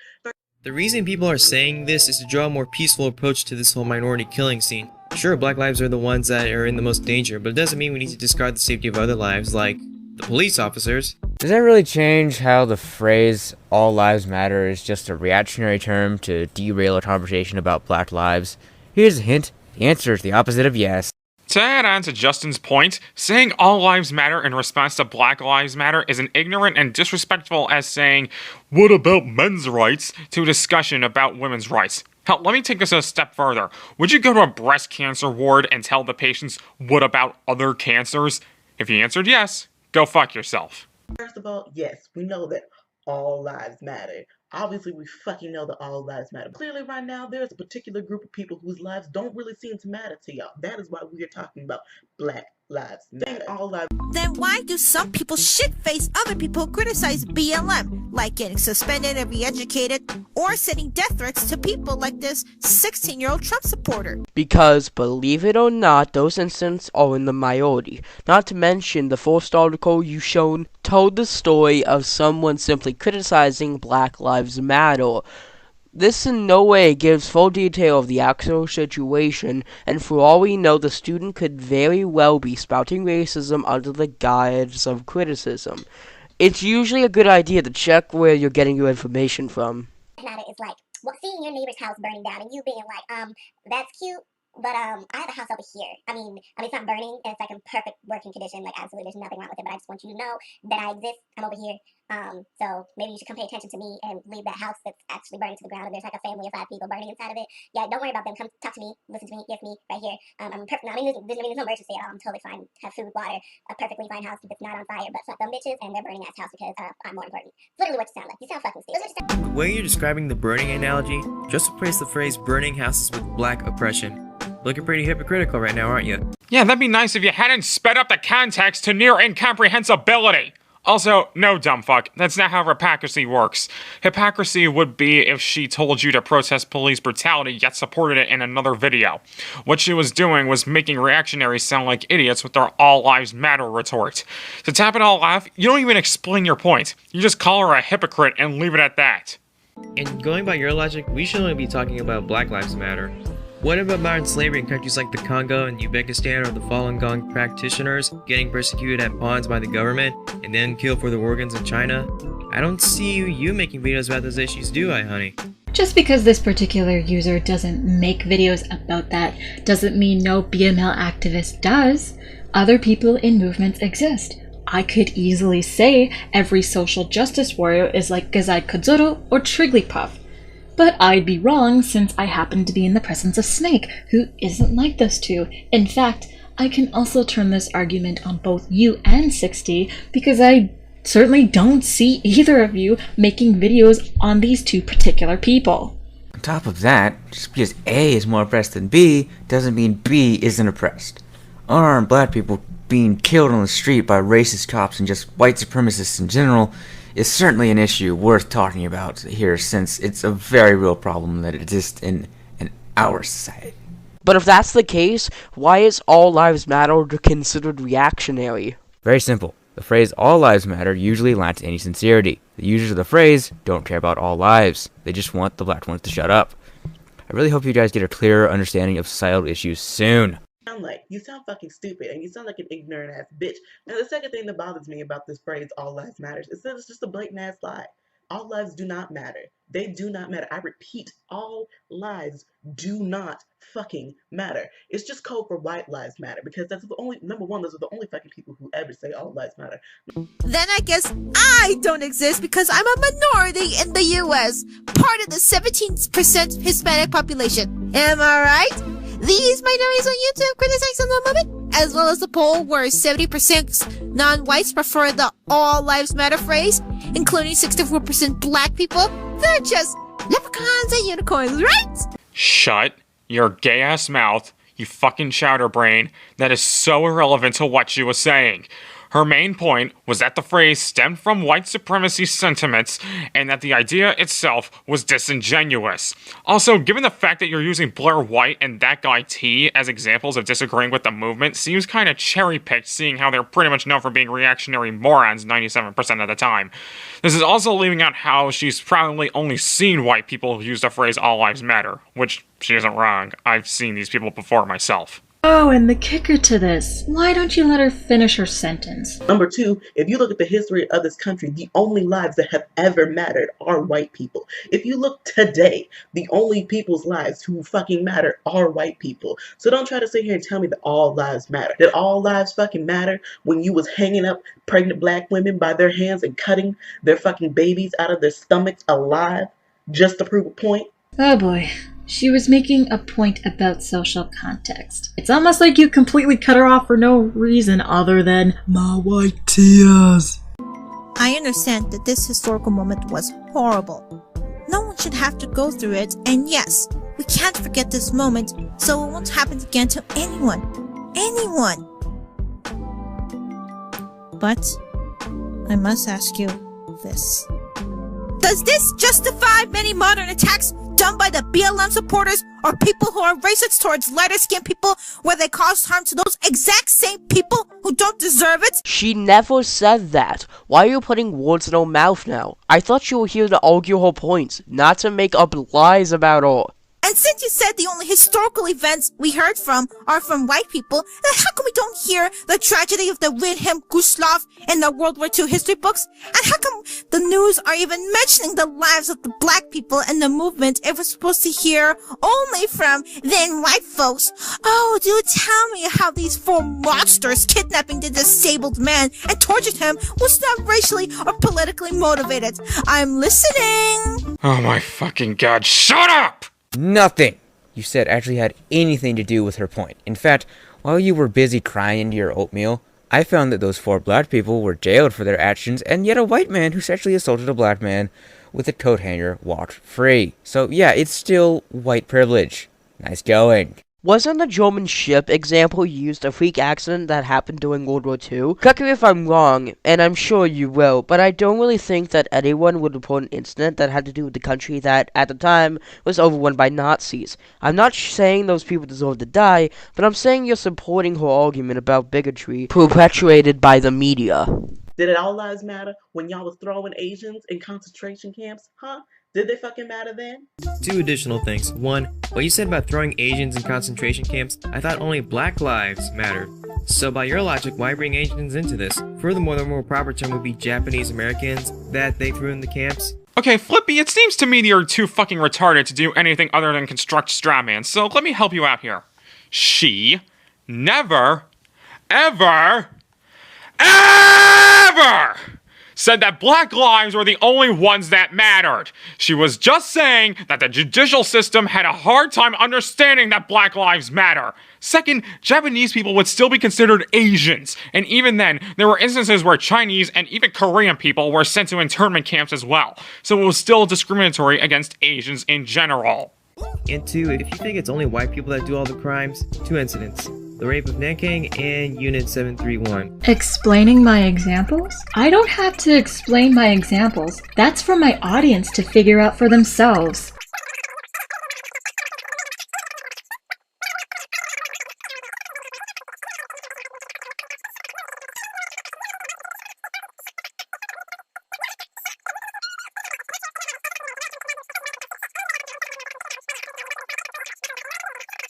T: The reason people are saying this is to draw a more peaceful approach to this whole minority killing scene. Sure, black lives are the ones that are in the most danger, but it doesn't mean we need to discard the safety of other lives, like the police officers.
R: Does that really change how the phrase all lives matter is just a reactionary term to derail a conversation about black lives? Here's a hint. The answer is the opposite of yes.
A: To add on to Justin's point, saying all lives matter in response to Black Lives Matter is as ignorant and disrespectful as saying, what about men's rights, to a discussion about women's rights. Hell, let me take this a step further. Would you go to a breast cancer ward and tell the patients, what about other cancers? If you answered yes, go fuck yourself.
V: First of all, yes, we know that all lives matter. Obviously, we fucking know that all lives matter. Clearly, right now, there's a particular group of people whose lives don't really seem to matter to y'all. That is why we are talking about Black Lives Matter. All lives.
S: Then why do some people shit-face other people who criticize BLM, like getting suspended and re-educated, or sending death threats to people like this 16-year-old Trump supporter?
Q: Because, believe it or not, those incidents are in the minority. Not to mention, the first article you shown told the story of someone simply criticizing Black Lives Matter. This in no way gives full detail of the actual situation, and for all we know, the student could very well be spouting racism under the guise of criticism. It's usually a good idea to check where you're getting your information from.
D: Matter is like seeing your neighbor's house burning down and you being like, that's cute, but I have a house over here. I mean it's not burning, it's like in perfect working condition, like absolutely there's nothing wrong with it, but I just want you to know that I exist, I'm over here. So maybe you should come pay attention to me and leave that house that's actually burning to the ground, and there's like a family of 5 people burning inside of it. Yeah, don't worry about them, come talk to me, listen to me, here's me, right here. I'm perfect, there's no emergency at all, I'm totally fine, have food, water, a perfectly fine house that's not on fire, but fuck them bitches and their burning ass house because I'm more important. It's literally what you sound like, you sound fucking stupid.
T: The way you're describing the burning analogy just replace the phrase burning houses with black oppression. Looking pretty hypocritical right now, aren't you?
A: Yeah, that'd be nice if you hadn't sped up the context to near incomprehensibility. Also, no, dumb fuck, that's not how hypocrisy works. Hypocrisy would be if she told you to protest police brutality yet supported it in another video. What she was doing was making reactionaries sound like idiots with their all lives matter retort. To top it all off, you don't even explain your point. You just call her a hypocrite and leave it at that.
T: And going by your logic, we should only be talking about Black Lives Matter. What about modern slavery in countries like the Congo and Uzbekistan, or the Falun Gong practitioners getting persecuted at pawns by the government and then killed for their organs in China? I don't see you making videos about those issues, do I, honey?
P: Just because this particular user doesn't make videos about that doesn't mean no BML activist does. Other people in movements exist. I could easily say every social justice warrior is like Gazai Kodzuro or Trigglypuff. But I'd be wrong since I happen to be in the presence of Snake, who isn't like those two. In fact, I can also turn this argument on both you and 60 because I certainly don't see either of you making videos on these two particular people.
R: On top of that, just because A is more oppressed than B doesn't mean B isn't oppressed. Unarmed black people being killed on the street by racist cops and just white supremacists in general is certainly an issue worth talking about here, since it's a very real problem that exists in our society.
Q: But if that's the case, why is all lives matter considered reactionary?
R: Very simple. The phrase all lives matter usually lacks any sincerity. The users of the phrase don't care about all lives. They just want the black ones to shut up. I really hope you guys get a clearer understanding of societal issues soon.
V: You sound fucking stupid, and you sound like an ignorant ass bitch. And the second thing that bothers me about this phrase all lives matters is that it's just a blatant ass lie. All lives do not matter. They do not matter. I repeat, all lives do not fucking matter. It's just code for white lives matter, because that's the only, number one, those are the only fucking people who ever say all lives matter.
S: Then I guess I don't exist because I'm a minority in the US, part of the 17% Hispanic population. Am I right? These minorities on YouTube criticizing the movement, as well as the poll where 70% non-whites prefer the all lives matter phrase, including 64% black people, they're just leprechauns and unicorns, right?
A: Shut your gay-ass mouth, you fucking chowder brain. That is so irrelevant to what she was saying. Her main point was that the phrase stemmed from white supremacy sentiments and that the idea itself was disingenuous. Also, given the fact that you're using Blair White and that guy T as examples of disagreeing with the movement seems kind of cherry-picked, seeing how they're pretty much known for being reactionary morons 97% of the time. This is also leaving out how she's probably only seen white people use the phrase all lives matter, which she isn't wrong. I've seen these people before myself.
P: Oh, and the kicker to this, why don't you let her finish her sentence?
V: Number two, if you look at the history of this country, the only lives that have ever mattered are white people. If you look today, the only people's lives who fucking matter are white people. So don't try to sit here and tell me that all lives matter. Did all lives fucking matter when you was hanging up pregnant black women by their hands and cutting their fucking babies out of their stomachs alive just to prove a point?
P: Oh boy. She was making a point about social context. It's almost like you completely cut her off for no reason other than my white tears.
S: I understand that this historical moment was horrible, No one should have to go through it, and yes, we can't forget this moment, so it won't happen again to anyone. Anyone! But I must ask you this. Does this justify many modern attacks done by the BLM supporters or people who are racist towards lighter-skinned people where they cause harm to those exact same people who don't deserve it?
Q: She never said that. Why are you putting words in her mouth now? I thought you were here to argue her points, not to make up lies about her.
S: And since you said the only historical events we heard from are from white people, then how come we don't hear the tragedy of the Wilhelm Gustloff in the World War II history books? And how come the news are even mentioning the lives of the black people in the movement if we're supposed to hear only from then white folks? Oh, do tell me how these four monsters kidnapping the disabled man and tortured him was not racially or politically motivated. I'm listening!
A: Oh my fucking god, shut up!
R: Nothing you said actually had anything to do with her point. In fact, while you were busy crying into your oatmeal, I found that those 4 black people were jailed for their actions, and yet a white man who sexually assaulted a black man with a coat hanger walked free. So yeah, it's still white privilege. Nice going.
Q: Wasn't the German ship example used a freak accident that happened during World War II? Correct me if I'm wrong, and I'm sure you will, but I don't really think that anyone would report an incident that had to do with the country that, at the time, was overrun by Nazis. I'm not saying those people deserve to die, but I'm saying you're supporting her argument about bigotry perpetuated by the media.
V: Did it all lives matter when y'all was throwing Asians in concentration camps? Huh? Did they fucking matter then?
T: 2 additional things. 1, what you said about throwing Asians in concentration camps, I thought only black lives mattered. So by your logic, why bring Asians into this? Furthermore, the more proper term would be Japanese Americans that they threw in the camps.
A: Okay, Flippy, it seems to me that you're too fucking retarded to do anything other than construct straw man, so let me help you out here. She never, ever said that black lives were the only ones that mattered. She was just saying that the judicial system had a hard time understanding that black lives matter. Second, Japanese people would still be considered Asians, and even then, there were instances where Chinese and even Korean people were sent to internment camps as well, so it was still discriminatory against Asians in general.
T: And 2, if you think it's only white people that do all the crimes, 2 incidents. The rape of Nanking and Unit 731.
P: Explaining my examples? I don't have to explain my examples. That's for my audience to figure out for themselves.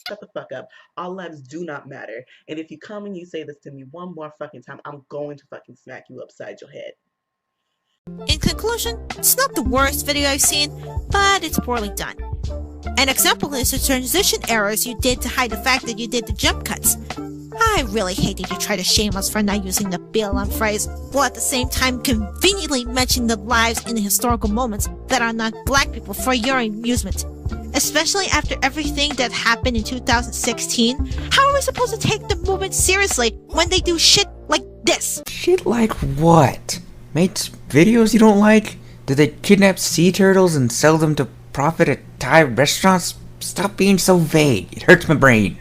V: Shut the fuck up. All lives do not matter. And if you come and you say this to me one more fucking time, I'm going to fucking smack you upside your head.
S: In conclusion, it's not the worst video I've seen, but it's poorly done. An example is the transition errors you did to hide the fact that you did the jump cuts. I really hate that you try to shame us for not using the BLM phrase, while at the same time conveniently mentioning the lives in the historical moments that are not black people for your amusement. Especially after everything that happened in 2016, how are we supposed to take the movement seriously when they do shit like this?
R: Shit like what? Made videos you don't like? Did they kidnap sea turtles and sell them to profit at Thai restaurants? Stop being so vague. It hurts my brain.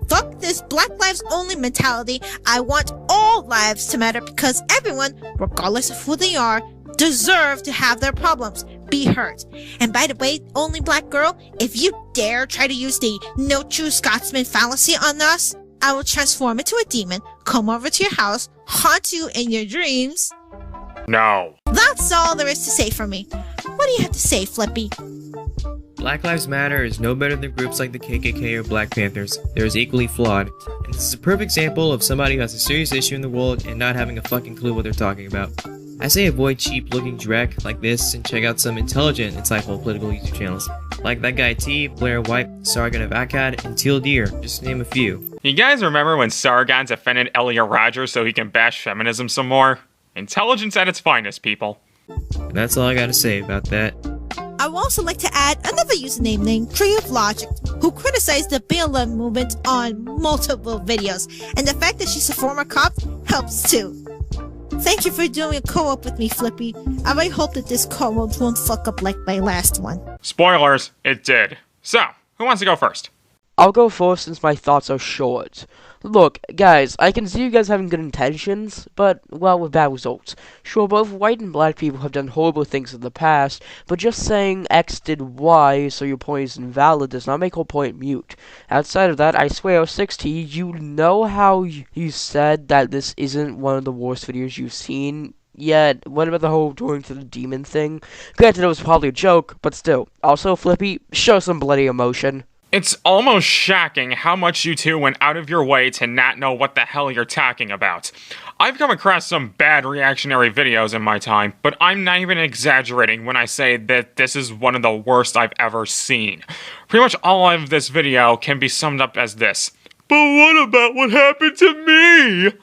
S: Fuck this Black Lives Only mentality. I want all lives to matter because everyone, regardless of who they are, deserve to have their problems be heard. And by the way, only black girl, if you dare try to use the no true Scotsman fallacy on us, I will transform into a demon, come over to your house, haunt you in your dreams.
A: No.
S: That's all there is to say for me. What do you have to say, Flippy?
T: Black Lives Matter is no better than groups like the KKK or Black Panthers. They're as equally flawed. And this is a perfect example of somebody who has a serious issue in the world and not having a fucking clue what they're talking about. I say avoid cheap looking dreck like this and check out some intelligent, insightful political YouTube channels. Like that guy T, Blair White, Sargon of Akkad, and Teal Deer, just to name a few.
A: You guys remember when Sargon defended Elia Rogers so he can bash feminism some more? Intelligence at its finest, people.
T: And that's all I gotta say about that.
S: I would also like to add another username named Tree of Logic, who criticized the BLM movement on multiple videos, and the fact that she's a former cop helps too. Thank you for doing a co-op with me, Flippy. I really hope that this co-op won't fuck up like my last one.
A: Spoilers, it did. So, who wants to go first?
Q: I'll go first since my thoughts are short. Look, guys, I can see you guys having good intentions, but, well, with bad results. Sure, both white and black people have done horrible things in the past, but just saying X did Y so your point is invalid does not make your point mute. Outside of that, I swear, 60, you know how you said that this isn't one of the worst videos you've seen? Yet, what about the whole going to the demon thing? Granted, it was probably a joke, but still. Also, Flippy, show some bloody emotion.
A: It's almost shocking how much you two went out of your way to not know what the hell you're talking about. I've come across some bad reactionary videos in my time, but I'm not even exaggerating when I say that this is one of the worst I've ever seen. Pretty much all of this video can be summed up as this. But what about what happened to me?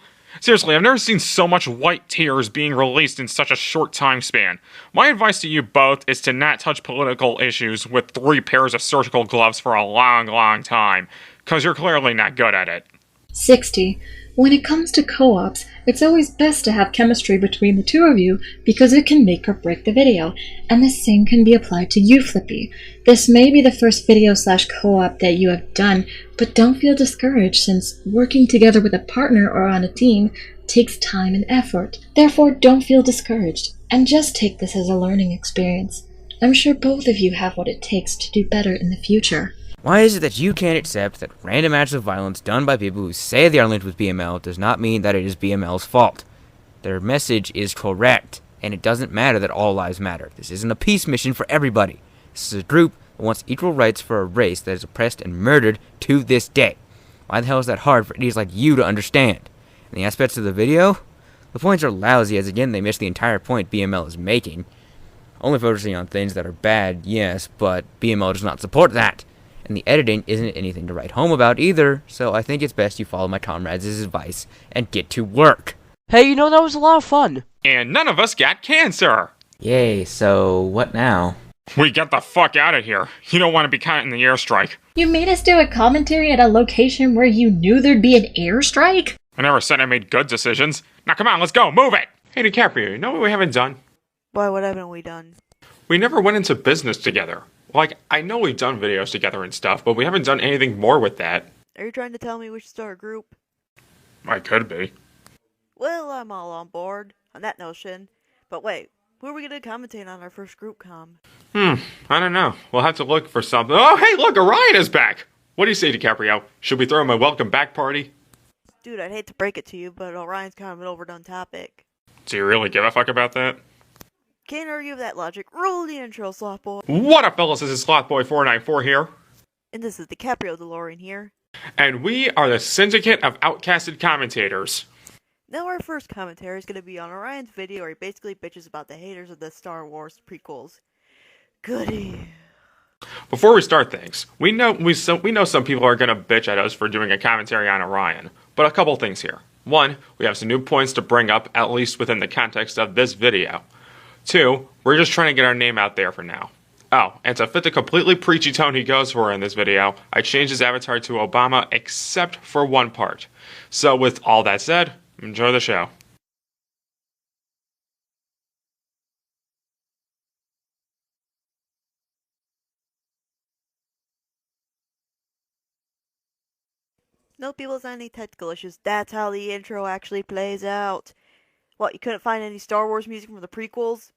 A: Seriously, I've never seen so much white tears being released in such a short time span. My advice to you both is to not touch political issues with 3 pairs of surgical gloves for a long, long time, because you're clearly not good at it.
P: 60. When it comes to co-ops, it's always best to have chemistry between the two of you because it can make or break the video, and the same can be applied to you, Flippy. This may be the first video/co-op that you have done, but don't feel discouraged since working together with a partner or on a team takes time and effort. Therefore, don't feel discouraged, and just take this as a learning experience. I'm sure both of you have what it takes to do better in the future.
R: Why is it that you can't accept that random acts of violence done by people who say they are linked with BML does not mean that it is BML's fault? Their message is correct, and it doesn't matter that all lives matter. This isn't a peace mission for everybody. This is a group that wants equal rights for a race that is oppressed and murdered to this day. Why the hell is that hard for idiots like you to understand? And the aspects of the video? The points are lousy, as again they miss the entire point BML is making. Only focusing on things that are bad, yes, but BML does not support that. And the editing isn't anything to write home about either, so I think it's best you follow my comrades' advice and get to work.
Q: Hey, you know, that was a lot of fun.
A: And none of us got cancer.
R: Yay, so what now?
A: We get the fuck out of here. You don't want to be caught in the airstrike.
P: You made us do a commentary at a location where you knew there'd be an airstrike?
A: I never said I made good decisions. Now come on, let's go, move it! Hey DiCaprio, you know what we haven't done?
H: Why, what haven't we done?
A: We never went into business together. Like, I know we've done videos together and stuff, but we haven't done anything more with that.
H: Are you trying to tell me we should start a group?
A: I could be.
H: Well, I'm all on board on that notion. But wait, who are we going to commentate on our first group com?
A: I don't know. We'll have to look for something. Oh, hey, look, Orion is back! What do you say, DiCaprio? Should we throw him a welcome back party?
H: Dude, I'd hate to break it to you, but Orion's kind of an overdone topic.
A: Do you really give a fuck about that?
H: Can't argue with that logic. Roll the intro, Sloth Boy.
A: What up, fellas? This is Slothboy494 here.
H: And this is DiCaprio DeLorean here.
A: And we are the Syndicate of Outcasted Commentators.
H: Now our first commentary is going to be on Orion's video where he basically bitches about the haters of the Star Wars prequels. Goody.
A: Before we start things, we know some people are going to bitch at us for doing a commentary on Orion, but a couple things here. One, we have some new points to bring up, at least within the context of this video. 2, we're just trying to get our name out there for now. Oh, and to fit the completely preachy tone he goes for in this video, I changed his avatar to Obama except for one part. So with all that said, enjoy the show.
H: No people's any technical issues. That's how the intro actually plays out. What, you couldn't find any Star Wars music from the prequels?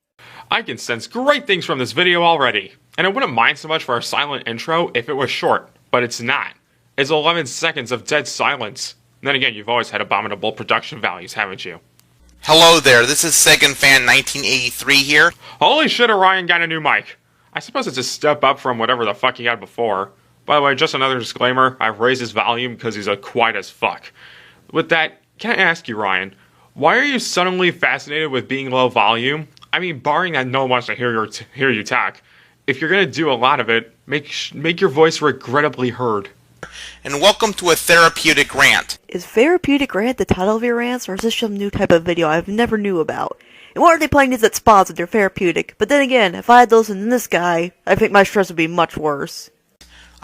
A: I can sense great things from this video already. And I wouldn't mind so much for a silent intro if it was short, but it's not. It's 11 seconds of dead silence. And then again, you've always had abominable production values, haven't you?
I: Hello there, this is Second Fan 1983 here.
A: Holy shit, Orion got a new mic. I suppose it's a step up from whatever the fuck he had before. By the way, just another disclaimer, I've raised his volume because he's a quiet as fuck. With that, can I ask you, Ryan, why are you suddenly fascinated with being low volume? I mean, barring that no one wants to hear you talk, if you're going to do a lot of it, make your voice regrettably heard.
I: And welcome to a therapeutic rant.
H: Is therapeutic rant the title of your rants, or is this some new type of video I've never knew about? And why are they playing these at spas if they're therapeutic? But then again, if I had to listen to this guy, I think my stress would be much worse.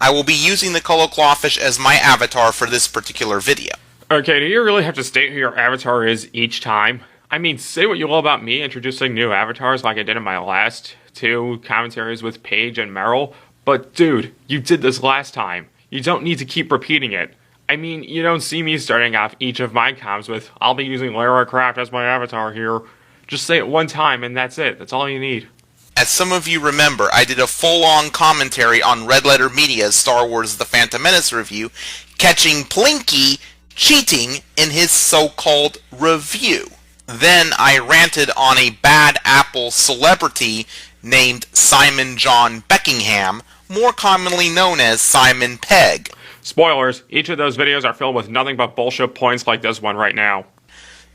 I: I will be using the Color Clawfish as my avatar for this particular video.
A: Okay, do you really have to state who your avatar is each time? I mean, say what you will about me introducing new avatars like I did in my last 2 commentaries with Paige and Meryl, but dude, you did this last time. You don't need to keep repeating it. I mean, you don't see me starting off each of my comms with, I'll be using Lara Croft as my avatar here. Just say it one time and that's it. That's all you need.
I: As some of you remember, I did a full-on commentary on Red Letter Media's Star Wars The Phantom Menace review, catching Plinky cheating in his so-called review. Then I ranted on a bad Apple celebrity named Simon John Beckingham, more commonly known as Simon Pegg.
A: Spoilers, each of those videos are filled with nothing but bullshit points like this one right now.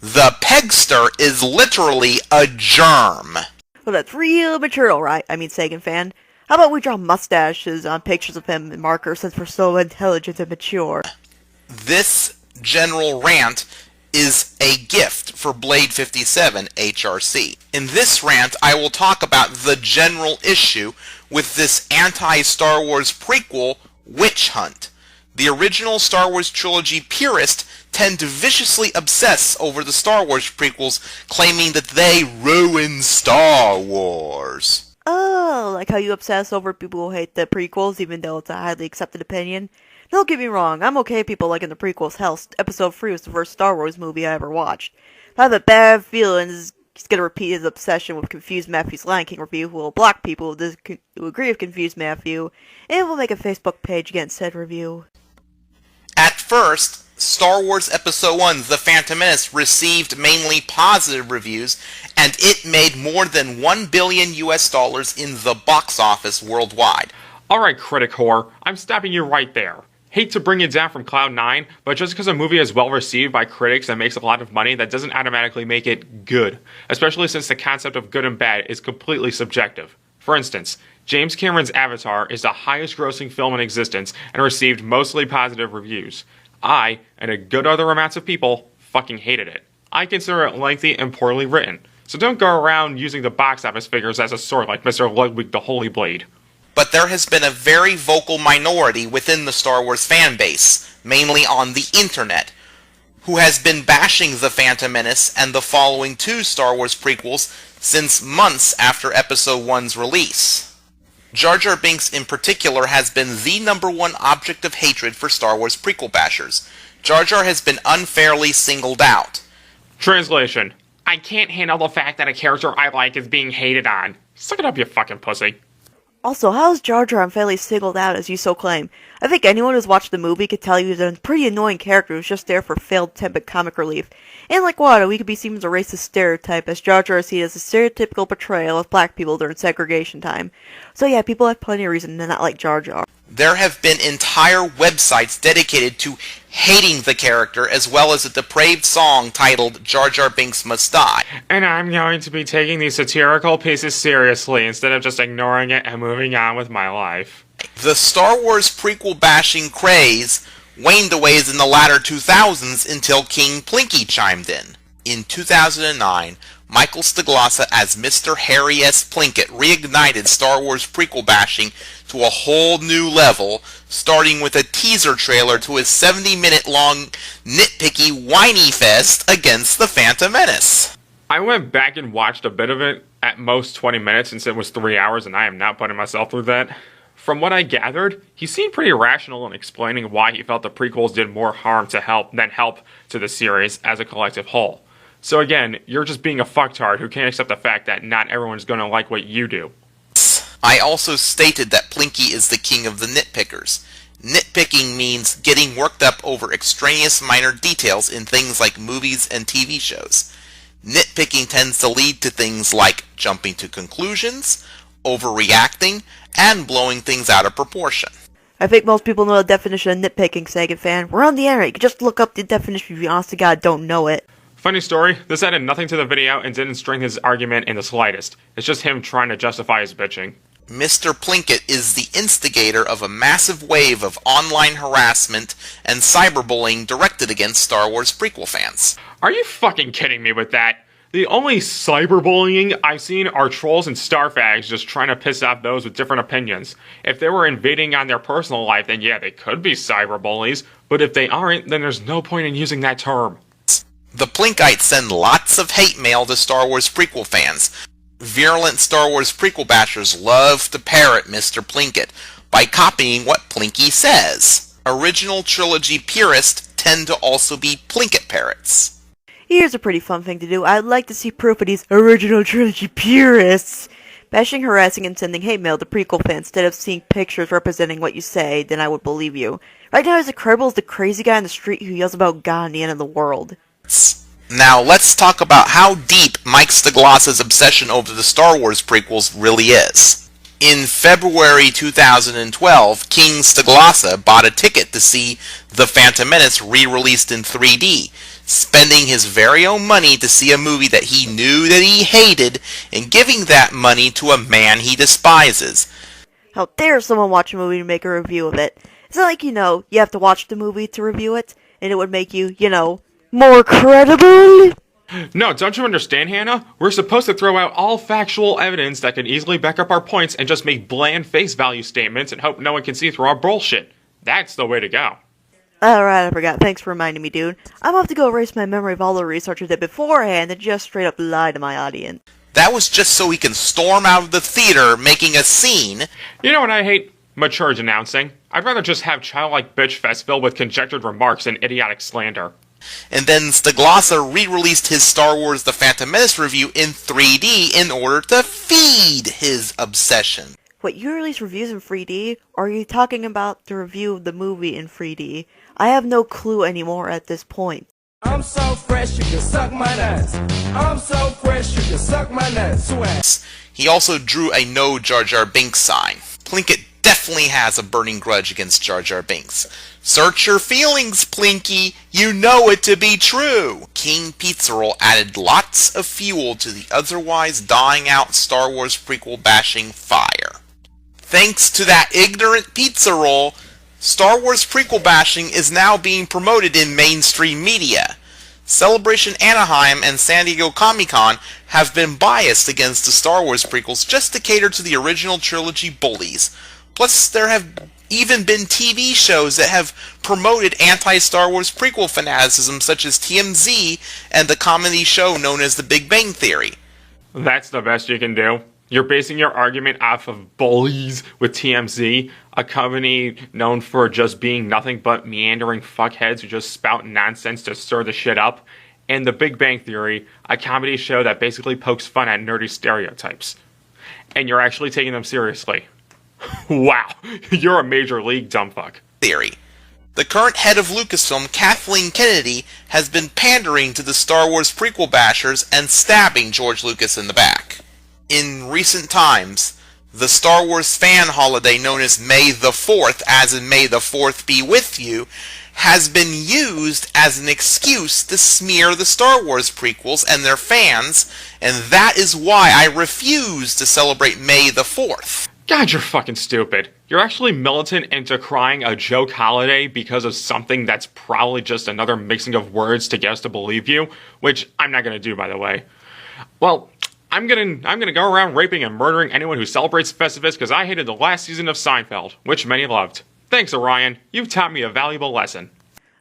I: The Pegster is literally a germ.
H: Well, that's real material, right? I mean, Sagan fan. How about we draw mustaches on pictures of him and markers since we're so intelligent and mature?
I: This general rant is a gift for Blade 57 HRC. In this rant, I will talk about the general issue with this anti-Star Wars prequel witch hunt. The original Star Wars trilogy purists tend to viciously obsess over the Star Wars prequels, claiming that they ruin Star Wars.
H: Oh, like how you obsess over people who hate the prequels even though it's a highly accepted opinion? Don't get me wrong, I'm okay with people liking the prequels. Hell, Episode 3 was the first Star Wars movie I ever watched. But I have a bad feeling he's gonna repeat his obsession with Confused Matthew's Lion King review, who will block people who agree with Confused Matthew, and will make a Facebook page against said review.
I: At first, Star Wars Episode 1 The Phantom Menace received mainly positive reviews, and it made more than $1 billion in the box office worldwide.
A: Alright, critic whore, I'm stopping you right there. Hate to bring it down from Cloud 9, but just because a movie is well received by critics and makes a lot of money, that doesn't automatically make it good, especially since the concept of good and bad is completely subjective. For instance, James Cameron's Avatar is the highest grossing film in existence and received mostly positive reviews. I, and a good other amounts of people, fucking hated it. I consider it lengthy and poorly written, so don't go around using the box office figures as a sword like Mr. Ludwig the Holy Blade.
I: But there has been a very vocal minority within the Star Wars fan base, mainly on the internet, who has been bashing The Phantom Menace and the following 2 Star Wars prequels since months after Episode 1's release. Jar Jar Binks in particular has been the #1 object of hatred for Star Wars prequel bashers. Jar Jar has been unfairly singled out.
A: Translation: I can't handle the fact that a character I like is being hated on. Suck it up, you fucking pussy.
H: Also, how is Jar Jar unfairly singled out as you so claim? I think anyone who's watched the movie could tell you he's a pretty annoying character who's just there for failed attempt at comic relief. And like what, we could be seen as a racist stereotype, as Jar Jar is seen as a stereotypical portrayal of black people during segregation time. So yeah, people have plenty of reason to not like Jar Jar.
I: There have been entire websites dedicated to hating the character, as well as a depraved song titled Jar Jar Binks Must Die.
A: And I'm going to be taking these satirical pieces seriously instead of just ignoring it and moving on with my life.
I: The Star Wars prequel bashing craze waned away in the latter 2000s until King Plinky chimed in. In 2009, Michael Staglasa as Mr. Harry S. Plinkett reignited Star Wars prequel bashing to a whole new level, starting with a teaser trailer to his 70-minute long nitpicky whiny fest against The Phantom Menace.
A: I went back and watched a bit of it, at most 20 minutes since it was 3 hours and I am not putting myself through that. From what I gathered, he seemed pretty rational in explaining why he felt the prequels did more harm than help to the series as a collective whole. So again, you're just being a fucktard who can't accept the fact that not everyone's gonna like what you do.
I: I also stated that Plinky is the king of the nitpickers. Nitpicking means getting worked up over extraneous minor details in things like movies and TV shows. Nitpicking tends to lead to things like jumping to conclusions, overreacting, and blowing things out of proportion.
H: I think most people know the definition of nitpicking, Sagan fan. We're on the internet, you can just look up the definition if you honest to God don't know it.
A: Funny story, this added nothing to the video and didn't strengthen his argument in the slightest. It's just him trying to justify his bitching.
I: Mr. Plinkett is the instigator of a massive wave of online harassment and cyberbullying directed against Star Wars prequel fans.
A: Are you fucking kidding me with that? The only cyberbullying I've seen are trolls and starfags just trying to piss off those with different opinions. If they were invading on their personal life, then yeah, they could be cyberbullies, but if they aren't, then there's no point in using that term.
I: The Plinkites send lots of hate mail to Star Wars prequel fans. Virulent Star Wars prequel bashers love to parrot Mr. Plinkett by copying what Plinky says. Original trilogy purists tend to also be Plinkett parrots.
H: Here's a pretty fun thing to do. I'd like to see proof of these original trilogy purists. Bashing, harassing, and sending hate mail to prequel fans instead of seeing pictures representing what you say, then I would believe you. Right now, he's as credible as the crazy guy in the street who yells about God and the end of the world.
I: Now let's talk about how deep Mike Staglassa's obsession over the Star Wars prequels really is. In February 2012, King Staglassa bought a ticket to see The Phantom Menace re-released in 3D, spending his very own money to see a movie that he knew that he hated and giving that money to a man he despises.
H: How dare someone watch a movie to make a review of it? It's not like, you have to watch the movie to review it, and it would make you, more credible?
A: No, don't you understand, Hannah? We're supposed to throw out all factual evidence that can easily back up our points and just make bland face value statements and hope no one can see through our bullshit. That's the way to go.
H: Alright, I forgot. Thanks for reminding me, dude. I'm off to go erase my memory of all the research I did beforehand and just straight up lie to my audience.
I: That was just so he can storm out of the theater making a scene.
A: You know what I hate? Mature denouncing. I'd rather just have childlike bitch fest filled with conjectured remarks and idiotic slander.
I: And then Staglassa re-released his Star Wars The Phantom Menace review in 3D in order to feed his obsession.
H: Wait, you release reviews in 3D? Or are you talking about the review of the movie in 3D? I have no clue anymore at this point.
F: I'm so fresh you can suck my nuts. I'm so fresh you can suck my nuts.
I: He also drew a no Jar Jar Binks sign. Plinkett definitely has a burning grudge against Jar Jar Binks. Search your feelings, Plinky. You know it to be true. King Pizza Roll added lots of fuel to the otherwise dying out Star Wars prequel bashing fire. Thanks to that ignorant Pizza Roll, Star Wars prequel bashing is now being promoted in mainstream media. Celebration Anaheim and San Diego Comic-Con have been biased against the Star Wars prequels just to cater to the original trilogy bullies. Plus, there have even been TV shows that have promoted anti-Star Wars prequel fanaticism, such as TMZ and the comedy show known as The Big Bang Theory.
A: That's the best you can do. You're basing your argument off of bullies with TMZ, a company known for just being nothing but meandering fuckheads who just spout nonsense to stir the shit up, and The Big Bang Theory, a comedy show that basically pokes fun at nerdy stereotypes. And you're actually taking them seriously. Wow, you're a major league dumbfuck.
I: Theory. The current head of Lucasfilm, Kathleen Kennedy, has been pandering to the Star Wars prequel bashers and stabbing George Lucas in the back. In recent times, the Star Wars fan holiday known as May the 4th, as in May the 4th be with you, has been used as an excuse to smear the Star Wars prequels and their fans, and that is why I refuse to celebrate May the 4th.
A: God, you're fucking stupid. You're actually militant into crying a joke holiday because of something that's probably just another mixing of words to get us to believe you, which I'm not gonna do, by the way. Well, I'm gonna go around raping and murdering anyone who celebrates Festivus because I hated the last season of Seinfeld, which many loved. Thanks, Orion. You've taught me a valuable lesson.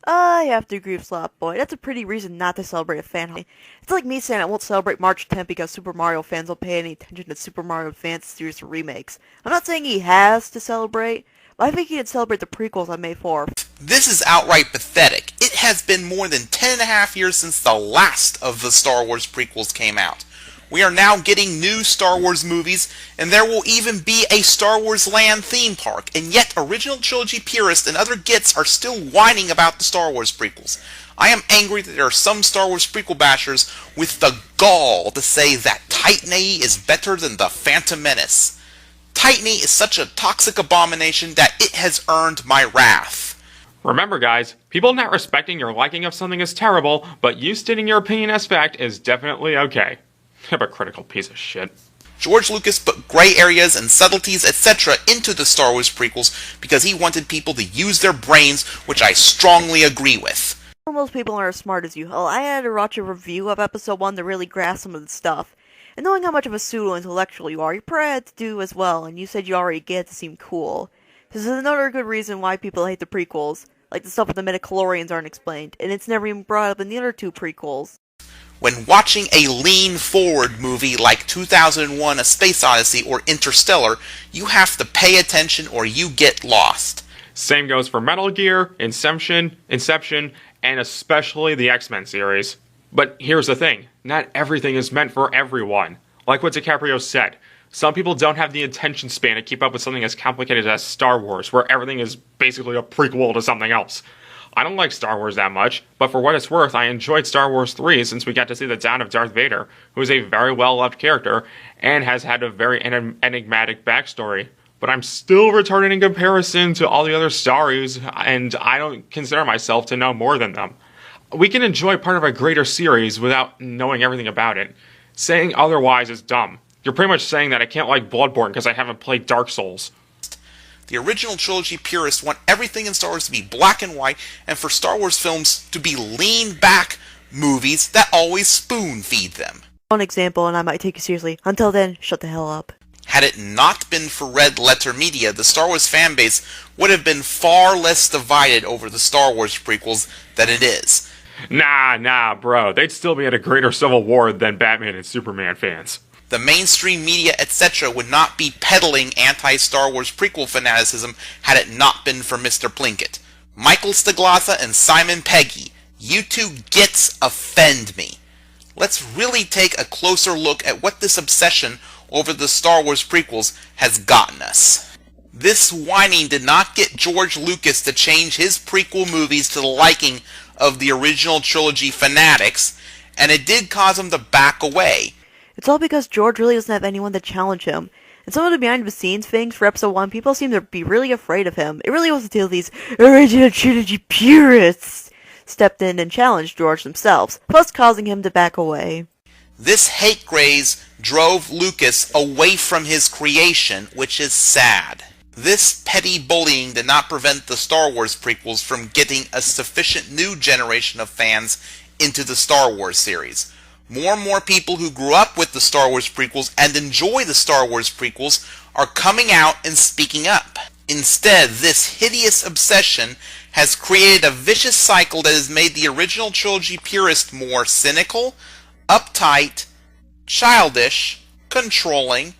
H: I have to agree with Slop Boy. That's a pretty reason not to celebrate a fan holiday. It's like me saying I won't celebrate March 10th because Super Mario fans don't pay any attention to Super Mario Advance series remakes. I'm not saying he has to celebrate, but I think he can celebrate the prequels on May 4th.
I: This is outright pathetic. It has been more than 10.5 years since the last of the Star Wars prequels came out. We are now getting new Star Wars movies, and there will even be a Star Wars Land theme park, and yet original trilogy purists and other gits are still whining about the Star Wars prequels. I am angry that there are some Star Wars prequel bashers with the gall to say that Titan AE is better than the Phantom Menace. Titan AE is such a toxic abomination that it has earned my wrath.
A: Remember, guys, people not respecting your liking of something is terrible, but you stating your opinion as fact is definitely okay. Hypocritical piece of shit.
I: George Lucas put gray areas and subtleties, etc. into the Star Wars prequels because he wanted people to use their brains, which I strongly agree with.
H: Most people aren't as smart as you. Hell, I had to watch a review of episode 1 to really grasp some of the stuff. And knowing how much of a pseudo-intellectual you are, you probably had to do as well, and you said you already get it to seem cool. This is another good reason why people hate the prequels. Like the stuff with the midichlorians aren't explained, and it's never even brought up in the other two prequels.
I: When watching a lean-forward movie like 2001: A Space Odyssey or Interstellar, you have to pay attention or you get lost.
A: Same goes for Metal Gear, Inception, and especially the X-Men series. But here's the thing, not everything is meant for everyone. Like what DiCaprio said, some people don't have the attention span to keep up with something as complicated as Star Wars, where everything is basically a prequel to something else. I don't like Star Wars that much, but for what it's worth, I enjoyed Star Wars 3 since we got to see the dawn of Darth Vader, who is a very well-loved character and has had a very enigmatic backstory. But I'm still retarded in comparison to all the other stories, and I don't consider myself to know more than them. We can enjoy part of a greater series without knowing everything about it. Saying otherwise is dumb. You're pretty much saying that I can't like Bloodborne because I haven't played Dark Souls.
I: The original trilogy purists want everything in Star Wars to be black and white, and for Star Wars films to be lean-back movies that always spoon-feed them.
H: One example, and I might take you seriously. Until then, shut the hell up.
I: Had it not been for Red Letter Media, the Star Wars fanbase would have been far less divided over the Star Wars prequels than it is.
A: Nah, bro. They'd still be in a greater civil war than Batman and Superman fans.
I: The mainstream media, etc. would not be peddling anti-Star Wars prequel fanaticism had it not been for Mr. Plinkett. Michael Staglasa and Simon Peggy, you two gits offend me. Let's really take a closer look at what this obsession over the Star Wars prequels has gotten us. This whining did not get George Lucas to change his prequel movies to the liking of the original trilogy fanatics, and it did cause him to back away.
H: It's all because George really doesn't have anyone to challenge him. And some of the behind-the-scenes things for Episode 1, people seem to be really afraid of him. It really was until these original trilogy purists stepped in and challenged George themselves, plus causing him to back away.
I: This hate graze drove Lucas away from his creation, which is sad. This petty bullying did not prevent the Star Wars prequels from getting a sufficient new generation of fans into the Star Wars series. More and more people who grew up with the Star Wars prequels and enjoy the Star Wars prequels are coming out and speaking up. Instead, this hideous obsession has created a vicious cycle that has made the original trilogy purist more cynical, uptight, childish, controlling,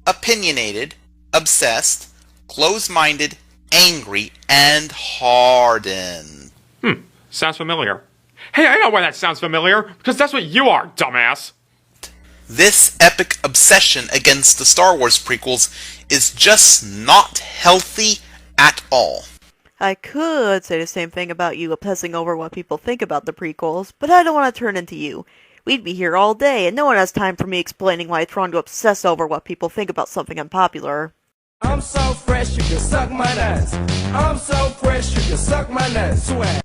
I: opinionated, obsessed, close-minded, angry, and hardened.
A: Sounds familiar. Hey, I know why that sounds familiar, because that's what you are, dumbass!
I: This epic obsession against the Star Wars prequels is just not healthy at all.
H: I could say the same thing about you obsessing over what people think about the prequels, but I don't want to turn into you. We'd be here all day, and no one has time for me explaining why it's wrong to obsess over what people think about something unpopular.
F: I'm so fresh you can suck my nuts. I'm so fresh you can suck my nuts. Swag.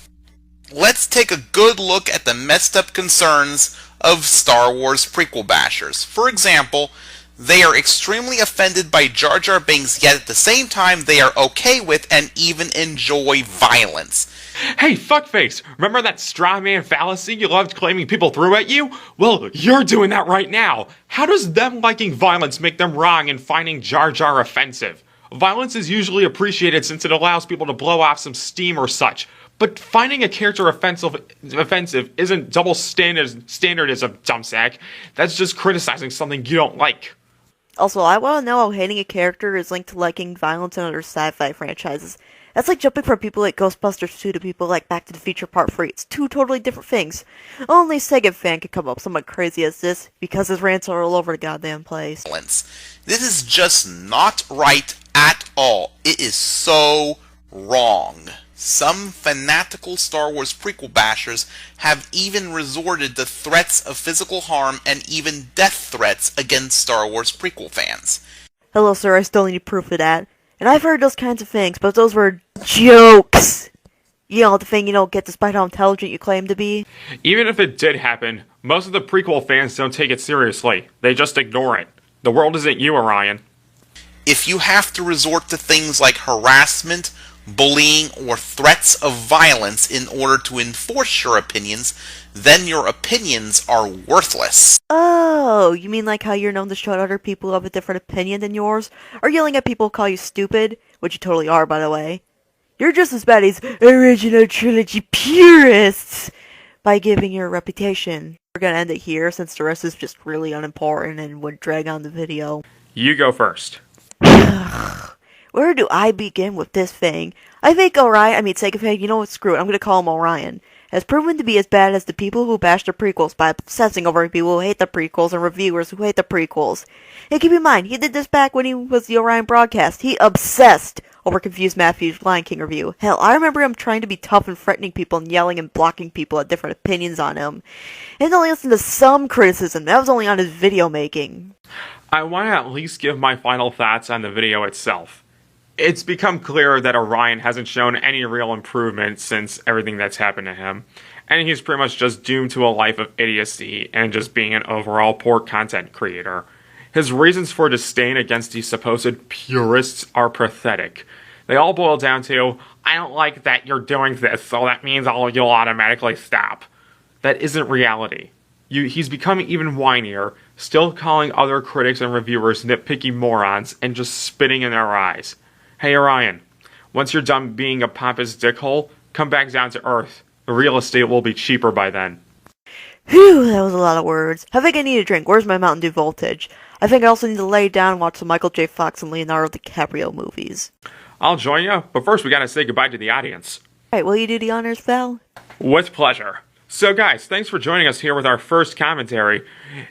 I: Let's take a good look at the messed up concerns of Star Wars prequel bashers. For example, they are extremely offended by Jar Jar Binks, yet at the same time they are okay with and even enjoy violence.
A: Hey, fuckface! Remember that straw man fallacy you loved claiming people threw at you? Well, you're doing that right now! How does them liking violence make them wrong and finding Jar Jar offensive? Violence is usually appreciated since it allows people to blow off some steam or such. But finding a character offensive isn't double standardism, dumbsack. That's just criticizing something you don't like.
H: Also, I want to know how hating a character is linked to liking violence in other sci-fi franchises. That's like jumping from people like Ghostbusters 2 to people like Back to the Future Part 3. It's two totally different things. Only Sega fan could come up with something crazy as this, because his rants are all over the goddamn place.
I: This is just not right at all. It is so wrong. Some fanatical Star Wars prequel bashers have even resorted to threats of physical harm and even death threats against Star Wars prequel fans.
H: Hello, sir, I still need proof of that. And I've heard those kinds of things, but those were jokes. You know, the thing you don't get despite how intelligent you claim to be.
A: Even if it did happen, most of the prequel fans don't take it seriously. They just ignore it. The world isn't you, Orion.
I: If you have to resort to things like harassment, bullying, or threats of violence in order to enforce your opinions, then your opinions are worthless.
H: Oh, you mean like how you're known to shut other people who have a different opinion than yours? Or yelling at people who call you stupid? Which you totally are, by the way. You're just as bad as original trilogy purists by giving your reputation. We're gonna end it here since the rest is just really unimportant and would drag on the video.
A: You go first.
H: Where do I begin with this thing? I think Segafig, you know what, screw it, I'm gonna call him Orion, has proven to be as bad as the people who bash the prequels by obsessing over people who hate the prequels and reviewers who hate the prequels. And keep in mind, he did this back when he was the Orion broadcast. He obsessed over Confused Matthew's Lion King review. Hell, I remember him trying to be tough and threatening people and yelling and blocking people at different opinions on him. And only listened to some criticism. That was only on his video making.
A: I want to at least give my final thoughts on the video itself. It's become clear that Orion hasn't shown any real improvement since everything that's happened to him, and he's pretty much just doomed to a life of idiocy and just being an overall poor content creator. His reasons for disdain against these supposed purists are pathetic. They all boil down to, I don't like that you're doing this, so that means you'll automatically stop. That isn't reality. He's becoming even whinier, still calling other critics and reviewers nitpicky morons and just spitting in their eyes. Hey Orion, once you're done being a pompous dickhole, come back down to earth. The real estate will be cheaper by then.
H: Phew, that was a lot of words. I think I need a drink. Where's my Mountain Dew voltage? I think I also need to lay down and watch the Michael J. Fox and Leonardo DiCaprio movies.
A: I'll join you, but first we gotta say goodbye to the audience.
H: Alright, will you do the honors, Val?
A: With pleasure. So guys, thanks for joining us here with our first commentary.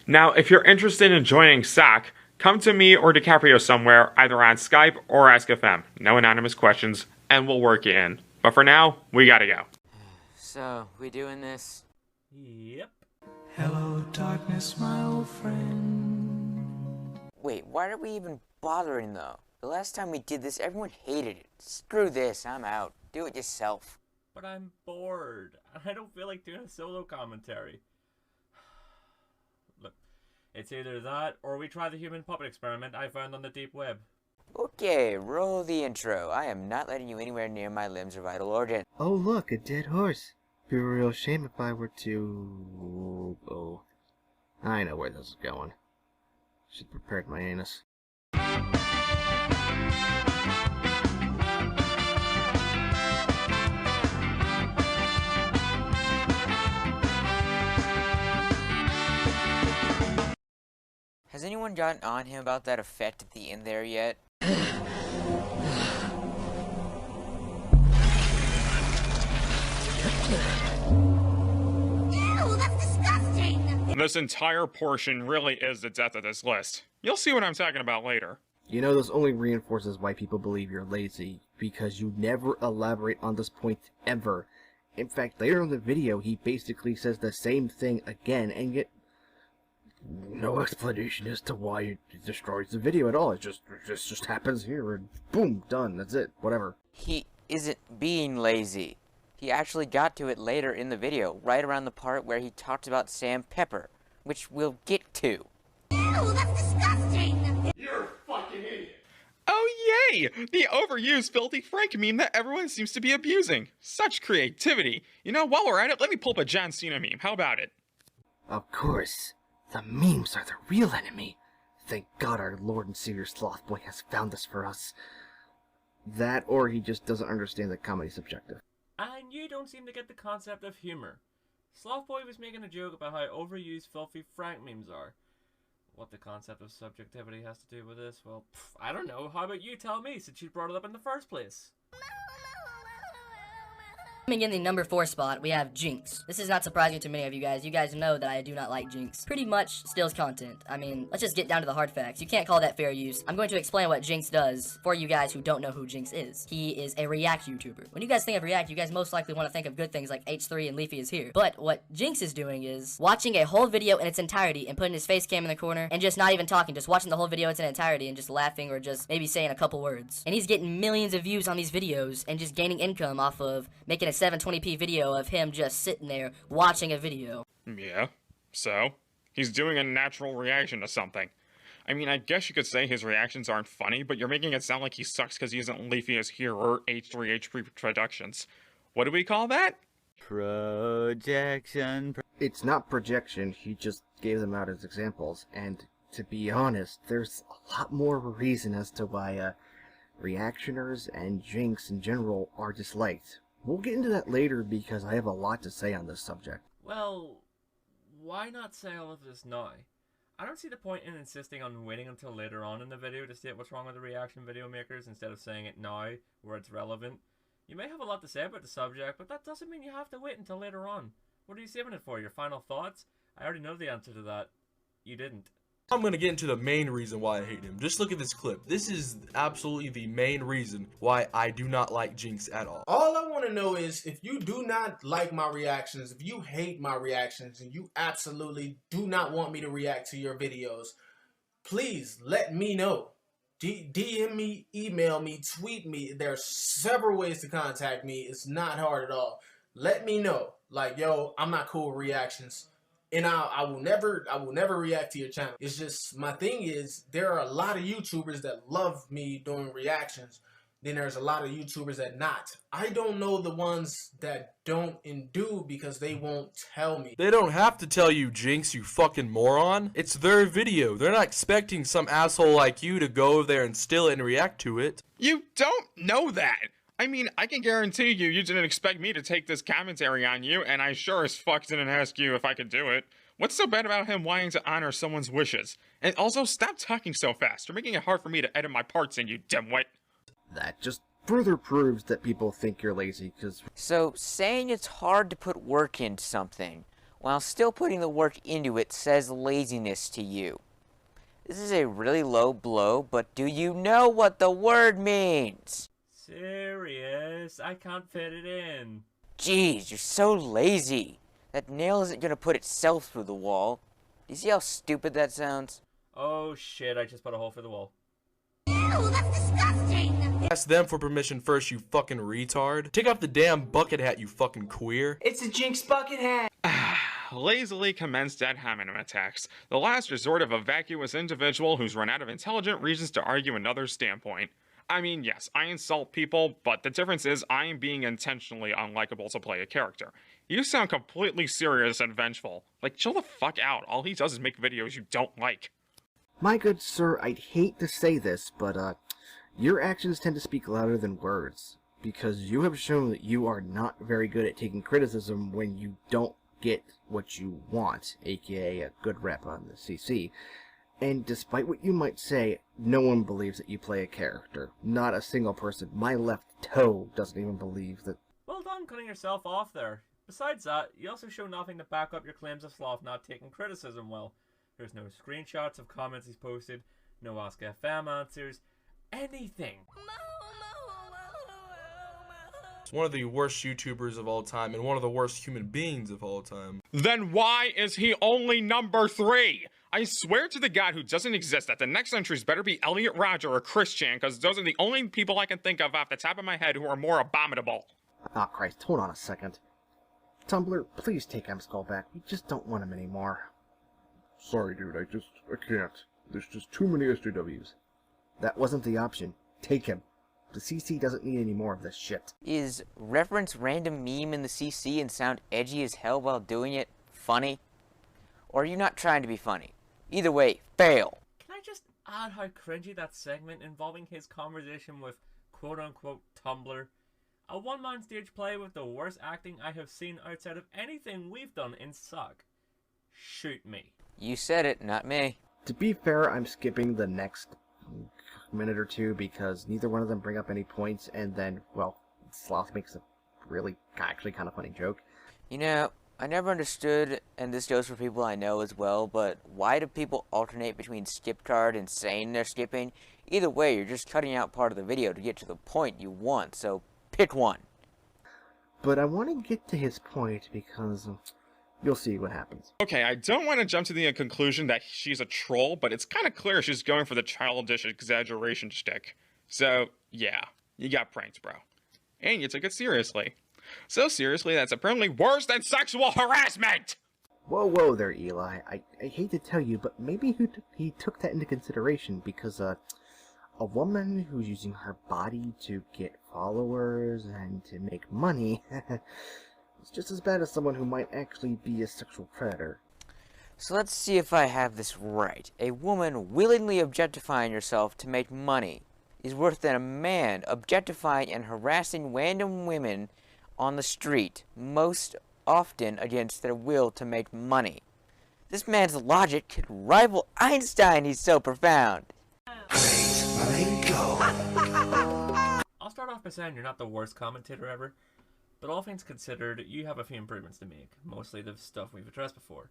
A: Now, if you're interested in joining SOC, come to me or DiCaprio somewhere, either on Skype or AskFM. No anonymous questions, and we'll work you in. But for now, we gotta go.
K: So, we doing this?
B: Yep.
F: Hello, darkness, my old friend.
K: Wait, why are we even bothering though? The last time we did this, everyone hated it. Screw this, I'm out. Do it yourself.
B: But I'm bored. I don't feel like doing a solo commentary. Look, it's either that or we try the human puppet experiment I found on the deep web.
K: Okay, roll the intro. I am not letting you anywhere near my limbs or vital organ.
E: Oh look, a dead horse. Be a real shame if I were to... Oh, I know where this is going. Should have prepared my anus.
K: Has anyone gotten on him about that effect at the end there yet?
D: Ew, that's disgusting!
A: This entire portion really is the death of this list. You'll see what I'm talking about later.
E: You know, this only reinforces why people believe you're lazy, because you never elaborate on this point ever. In fact, later in the video, he basically says the same thing again, and yet no explanation as to why it destroys the video at all. It just happens here, and boom, done, that's it, whatever.
K: He isn't being lazy. He actually got to it later in the video, right around the part where he talked about Sam Pepper, which we'll get to.
D: Ew, that's disgusting!
A: You're a fucking idiot. Oh yay! The overused Filthy Frank meme that everyone seems to be abusing. Such creativity. You know, while we're at it, let me pull up a John Cena meme. How about it?
E: Of course. The memes are the real enemy. Thank God our Lord and Savior Slothboy has found this for us. That, or he just doesn't understand that comedy's subjective.
B: And you don't seem to get the concept of humor. Slothboy was making a joke about how overused Filthy Frank memes are. What the concept of subjectivity has to do with this? Well, I don't know. How about you tell me, since you brought it up in the first place?
J: Coming in the number 4 spot, we have Jinx. This is not surprising to many of you guys. You guys know that I do not like Jinx. Pretty much steals content. I mean, let's just get down to the hard facts. You can't call that fair use. I'm going to explain what Jinx does for you guys who don't know who Jinx is. He is a React YouTuber. When you guys think of React, you guys most likely want to think of good things like H3 and Leafy is here. But what Jinx is doing is watching a whole video in its entirety and putting his face cam in the corner and just not even talking, just watching the whole video in its entirety and just laughing or just maybe saying a couple words. And he's getting millions of views on these videos and just gaining income off of making a 720p video of him just sitting there watching a video.
A: Yeah, so? He's doing a natural reaction to something. I mean, I guess you could say his reactions aren't funny, but you're making it sound like he sucks because he isn't Leafy as here or H3H3 Productions. What do we call that?
E: Projection. It's not projection, he just gave them out as examples, and to be honest, there's a lot more reason as to why reactioners and Jinx in general are disliked. We'll get into that later because I have a lot to say on this subject.
B: Well, why not say all of this now? I don't see the point in insisting on waiting until later on in the video to state what's wrong with the reaction video makers instead of saying it now, where it's relevant. You may have a lot to say about the subject, but that doesn't mean you have to wait until later on. What are you saving it for? Your final thoughts? I already know the answer to that. You didn't.
C: I'm gonna get into the main reason why I hate him. Just look at this clip. This is absolutely the main reason why I do not like Jinx at all.
G: All I want to know is if you do not like my reactions, if you hate my reactions, and you absolutely do not want me to react to your videos, please let me know. DM me, email me, tweet me. There's several ways to contact me. It's not hard at all. Let me know. Like, yo, I'm not cool with reactions. And I will never react to your channel. It's just, my thing is, there are a lot of YouTubers that love me doing reactions. Then there's a lot of YouTubers that not. I don't know the ones that don't and do because they won't tell me.
C: They don't have to tell you, Jinx, you fucking moron. It's their video. They're not expecting some asshole like you to go over there and steal it and react to it.
A: You don't know that! I mean, I can guarantee you didn't expect me to take this commentary on you, and I sure as fuck didn't ask you if I could do it. What's so bad about him wanting to honor someone's wishes? And also, stop talking so fast. You're making it hard for me to edit my parts in, you dimwit.
E: That just further proves that people think you're lazy, because...
K: So, saying it's hard to put work into something, while still putting the work into it, says laziness to you. This is a really low blow, but do you know what the word means?
B: Serious? I can't fit it in.
K: Jeez, you're so lazy. That nail isn't gonna put itself through the wall. Do you see how stupid that sounds?
B: Oh shit, I just put a hole through the wall.
D: Ew, that's disgusting!
C: Ask them for permission first, you fucking retard. Take off the damn bucket hat, you fucking queer.
W: It's a Jinx bucket hat!
A: Lazily commenced ad hominem attacks, the last resort of a vacuous individual who's run out of intelligent reasons to argue another standpoint. I mean, yes, I insult people, but the difference is I am being intentionally unlikable to play a character. You sound completely serious and vengeful. Like, chill the fuck out. All he does is make videos you don't like.
E: My good sir, I'd hate to say this, but, your actions tend to speak louder than words. Because you have shown that you are not very good at taking criticism when you don't get what you want, aka a good rep on the CC. And despite what you might say, no one believes that you play a character. Not a single person. My left toe doesn't even believe that.
B: Well done cutting yourself off there. Besides that, you also show nothing to back up your claims of Sloth not taking criticism well. There's no screenshots of comments he's posted, no Ask FM answers, anything.
C: It's one of the worst YouTubers of all time and one of the worst human beings of all time.
A: Then why is he only number 3? I swear to the God who doesn't exist that the next entries better be Elliot Roger or Chris Chan, because those are the only people I can think of off the top of my head who are more abominable.
E: Oh Christ, hold on a second. Tumblr, please take M-Skull back. We just don't want him anymore.
X: Sorry dude, I can't. There's just too many SJWs.
E: That wasn't the option. Take him. The CC doesn't need any more of this shit.
K: Is reference random meme in the CC and sound edgy as hell while doing it funny? Or are you not trying to be funny? Either way, fail.
B: Can I just add how cringy that segment involving his conversation with quote-unquote Tumblr? A one-man stage play with the worst acting I have seen outside of anything we've done in SOC. Shoot me.
K: You said it, not me.
E: To be fair, I'm skipping the next minute or two because neither one of them bring up any points, and then, well, Sloth makes a really, actually kind of funny joke.
K: You know, I never understood, and this goes for people I know as well, but why do people alternate between skip card and saying they're skipping? Either way, you're just cutting out part of the video to get to the point you want, so pick one.
E: But I want to get to his point because you'll see what happens.
A: Okay, I don't want to jump to the conclusion that she's a troll, but it's kind of clear she's going for the childish exaggeration shtick. So, yeah, you got pranked, bro. And you took it seriously. So seriously, that's apparently worse than sexual harassment!
E: Whoa there, Eli. I hate to tell you, but maybe he took that into consideration because, a woman who's using her body to get followers and to make money is just as bad as someone who might actually be a sexual predator.
K: So let's see if I have this right. A woman willingly objectifying herself to make money is worse than a man objectifying and harassing random women on the street, most often against their will to make money. This man's logic could rival Einstein, he's so profound.
B: I'll start off by saying you're not the worst commentator ever, but all things considered, you have a few improvements to make, mostly the stuff we've addressed before.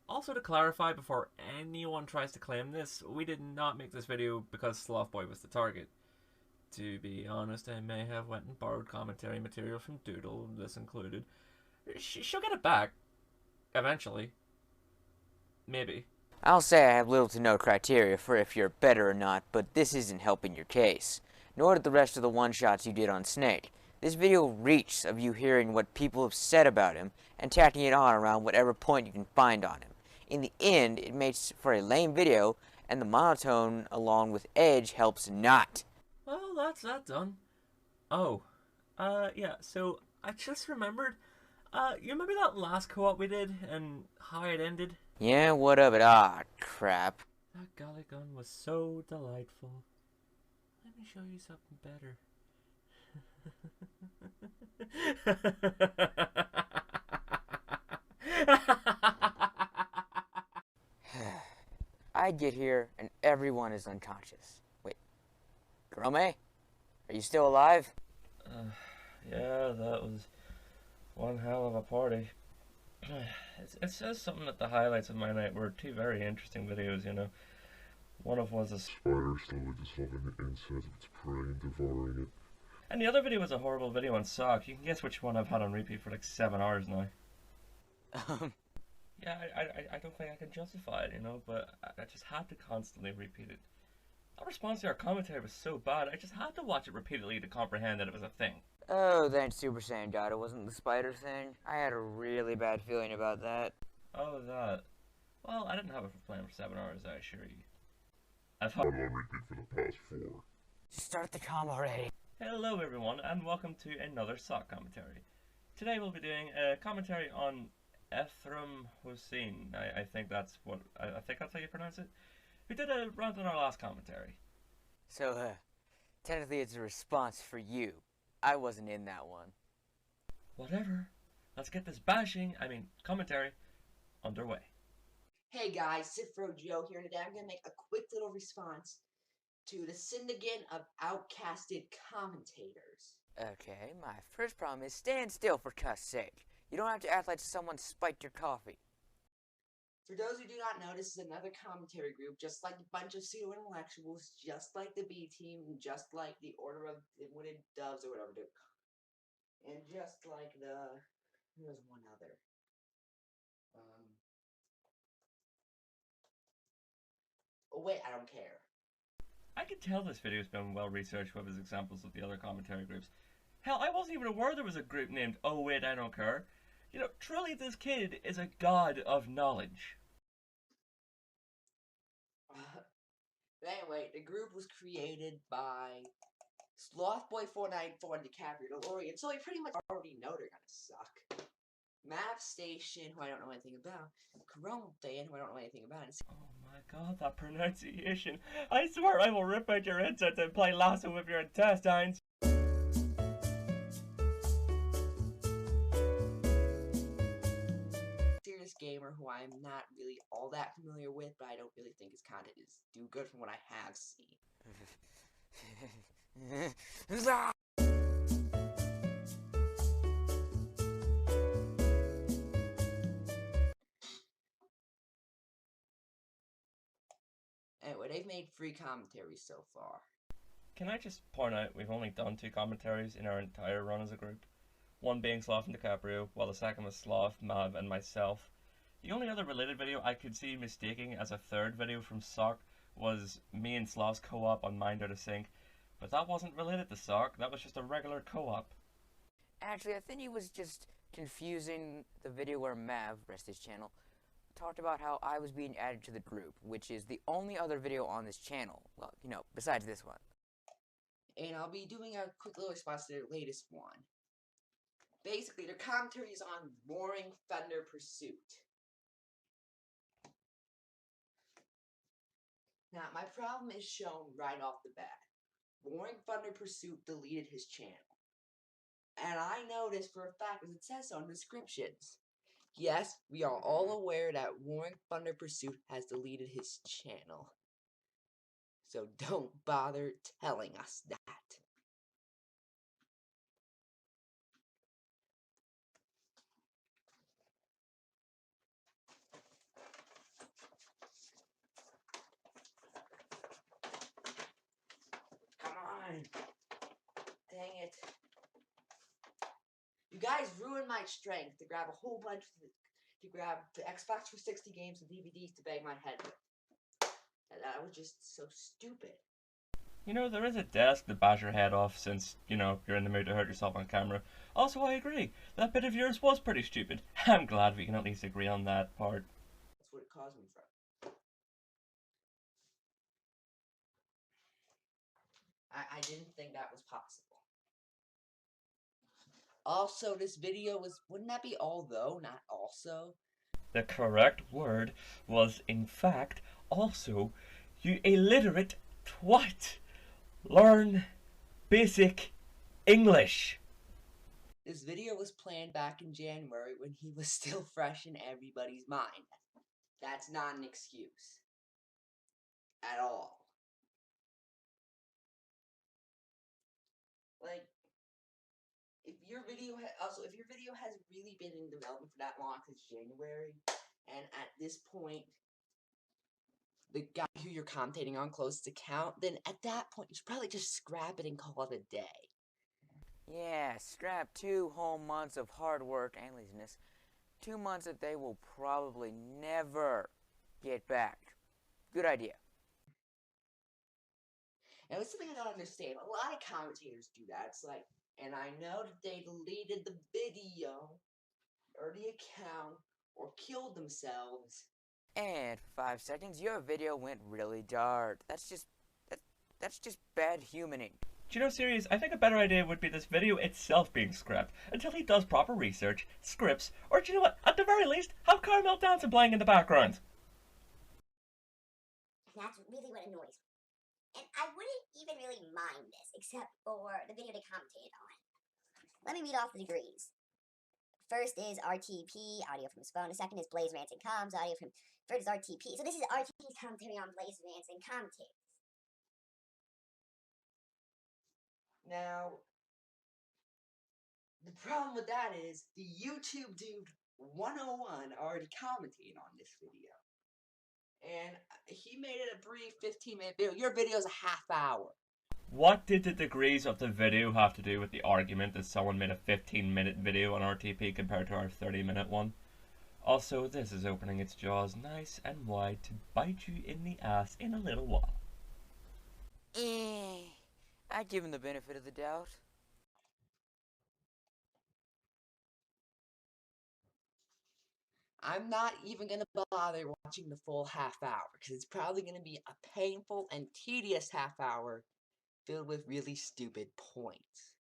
B: Also, to clarify before anyone tries to claim this, we did not make this video because Sloth Boy was the target. To be honest, I may have went and borrowed commentary material from Doodle, this included. She'll get it back. Eventually. Maybe.
K: I'll say I have little to no criteria for if you're better or not, but this isn't helping your case. Nor did the rest of the one-shots you did on Snake. This video reeks of you hearing what people have said about him and tacking it on around whatever point you can find on him. In the end, it makes for a lame video, and the monotone along with edge helps not.
B: Well, that's that done. Oh, yeah, so I just remembered, you remember that last co-op we did and how it ended?
K: Yeah, what of it? Ah, crap.
B: That golly gun was so delightful. Let me show you something better.
K: I get here and everyone is unconscious. Wait, Kurome? Are you still alive?
B: Yeah, that was one hell of a party. It says something that the highlights of my night were two very interesting videos, you know. One of was a
L: spider slowly dissolving the inside of its prey and devouring it.
B: And the other video was a horrible video on SOC. You can guess which one I've had on repeat for like 7 hours now. Yeah, I don't think I can justify it, you know, but I just had to constantly repeat it. The response to our commentary was so bad, I just had to watch it repeatedly to comprehend that it was a thing.
K: Oh, that Super Saiyan God, it wasn't the spider thing? I had a really bad feeling about that.
B: Oh, that. Well, I didn't have it for playing for 7 hours, I assure you. I've
L: had it on repeat for the past 4.
K: Start the comm already.
B: Hello everyone, and welcome to another SOC commentary. Today we'll be doing a commentary on Kurome Cien. I think that's what I think that's how you pronounce it. Who did a rant on our last commentary.
K: So, technically it's a response for you. I wasn't in that one.
B: Whatever. Let's get this commentary, underway.
M: Hey guys, Cifro Joe here, and today I'm going to make a quick little response to the Syndicate of Outcasted Commentators.
K: Okay, my first problem is stand still for cuss sake. You don't have to act like someone spiked your coffee.
M: For those who do not know, this is another commentary group, just like a bunch of pseudo-intellectuals, just like the B-Team, just like the Order of the Wooded Doves or whatever, and just like there's one other. Oh wait, I don't care.
B: I can tell this video's been well researched with his examples of the other commentary groups. Hell, I wasn't even aware there was a group named Oh Wait, I Don't Care. You know, truly this kid is a god of knowledge.
M: Anyway, the group was created by Slothboy494 and DiCaprio DeLorean, so we pretty much already know they're gonna suck. Mav Station, who I don't know anything about. Kurome Cien, who I don't know anything about.
B: Oh my god, that pronunciation. I swear I will rip out your headsets and play lasso with your intestines.
M: Serious Gamer, who I'm not really all that familiar with, but I don't really think his content is too good from what I have seen. Anyway, they've made 3 commentaries so far.
B: Can I just point out we've only done 2 commentaries in our entire run as a group? One being Sloth and DiCaprio, while the second was Sloth, Mav, and myself. The only other related video I could see mistaking as a third video from SOC was me and Sloth's co-op on Mind Out of Sync, but that wasn't related to SOC, that was just a regular co-op.
K: Actually, I think he was just confusing the video where Mav, rest his channel, talked about how I was being added to the group, which is the only other video on this channel. Well, you know, besides this one.
M: And I'll be doing a quick little response to their latest one. Basically, their commentary is on Roaring Thunder Pursuit. Now, my problem is shown right off the bat. Roaring Thunder Pursuit deleted his channel. And I know this for a fact because it says so in descriptions. Yes, we are all aware that Roaring Thunder Pursuit has deleted his channel. So don't bother telling us that. Come on. Dang it. You guys ruined my strength to grab a whole bunch to grab the Xbox 360 games and DVDs to bang my head with. And that was just so stupid.
B: You know, there is a desk to bash your head off since, you know, you're in the mood to hurt yourself on camera. Also, I agree. That bit of yours was pretty stupid. I'm glad we can at least agree on that part.
M: That's what it caused me from. I didn't think that was possible. Also, this video was, wouldn't that be although, not also?
B: The correct word was, in fact, also, you illiterate twat. Learn basic English.
M: This video was planned back in January when he was still fresh in everybody's mind. That's not an excuse. At all. Like, if your video has really been in development for that long since January, and at this point, the guy who you're commentating on closed his account, then at that point, you should probably just scrap it and call it a day.
K: Yeah, scrap 2 whole months of hard work and laziness. 2 months that they will probably never get back. Good idea.
M: And it's something I don't understand. A lot of commentators do that. It's like, and I know that they deleted the video, or the account, or killed themselves.
K: And for 5 seconds, your video went really dark. That's just bad humaning.
B: Do you know, Sirius, I think a better idea would be this video itself being scrapped until he does proper research, scripts, or do you know what, at the very least, have Caramel dancing playing in the background.
D: That's really what annoys me. And I wouldn't even really mind this, except for the video they commentated on. Let me read off the degrees. First is RTP, audio from his phone. The second is Blaze Rants and Comms, audio from... First is RTP. So this is RTP's commentary on Blaze Rants and Commentators.
M: Now, the problem with that is the YouTube Dude 101 already commented on this video. And he made it a brief 15-minute video. Your video is a half hour.
B: What did the degrees of the video have to do with the argument that someone made a 15-minute video on RTP compared to our 30-minute one? Also, this is opening its jaws nice and wide to bite you in the ass in a little while.
K: I'd give him the benefit of the doubt.
M: I'm not even going to bother watching the full half hour, because it's probably going to be a painful and tedious half hour filled with really stupid points.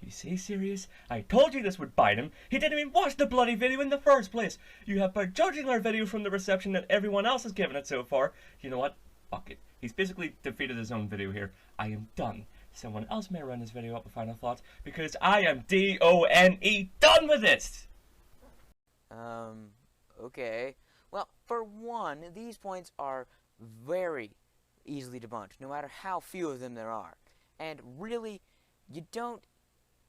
B: You see, Sirius? I told you this would bite him. He didn't even watch the bloody video in the first place. You have been judging our video from the reception that everyone else has given it so far. You know what? Fuck it. He's basically defeated his own video here. I am done. Someone else may run this video up with final thoughts, because I am D-O-N-E done with this!
K: Okay. Well, for one, these points are very easily debunked, no matter how few of them there are. And really, you don't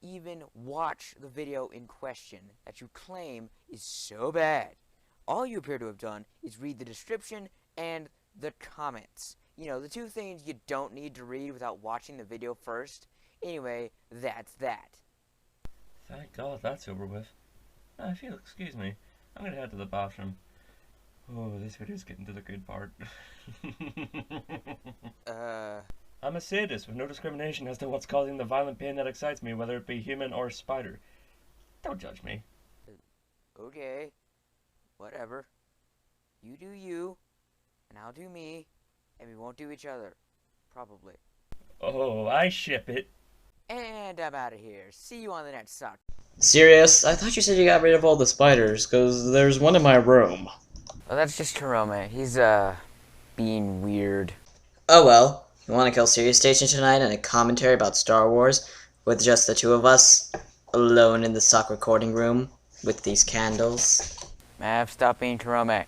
K: even watch the video in question that you claim is so bad. All you appear to have done is read the description and the comments. You know, the 2 things you don't need to read without watching the video first. Anyway, that's that.
B: Thank God that's over with. I feel, excuse me, I'm gonna head to the bathroom. Oh, this video's getting to the good part. I'm a sadist with no discrimination as to what's causing the violent pain that excites me, whether it be human or spider. Don't judge me.
K: Okay. Whatever. You do you, and I'll do me, and we won't do each other. Probably.
B: Oh, I ship it.
K: And I'm out of here. See you on the next SOC.
N: Serious? I thought you said you got rid of all the spiders, because there's one in my room.
K: Well, that's just Kurome. He's, being weird.
N: Oh well.
O: You want to kill Sirius Station tonight and a commentary about Star Wars with just the two of us alone in the SOC recording room with these candles?
K: Mav, stop being Kurome.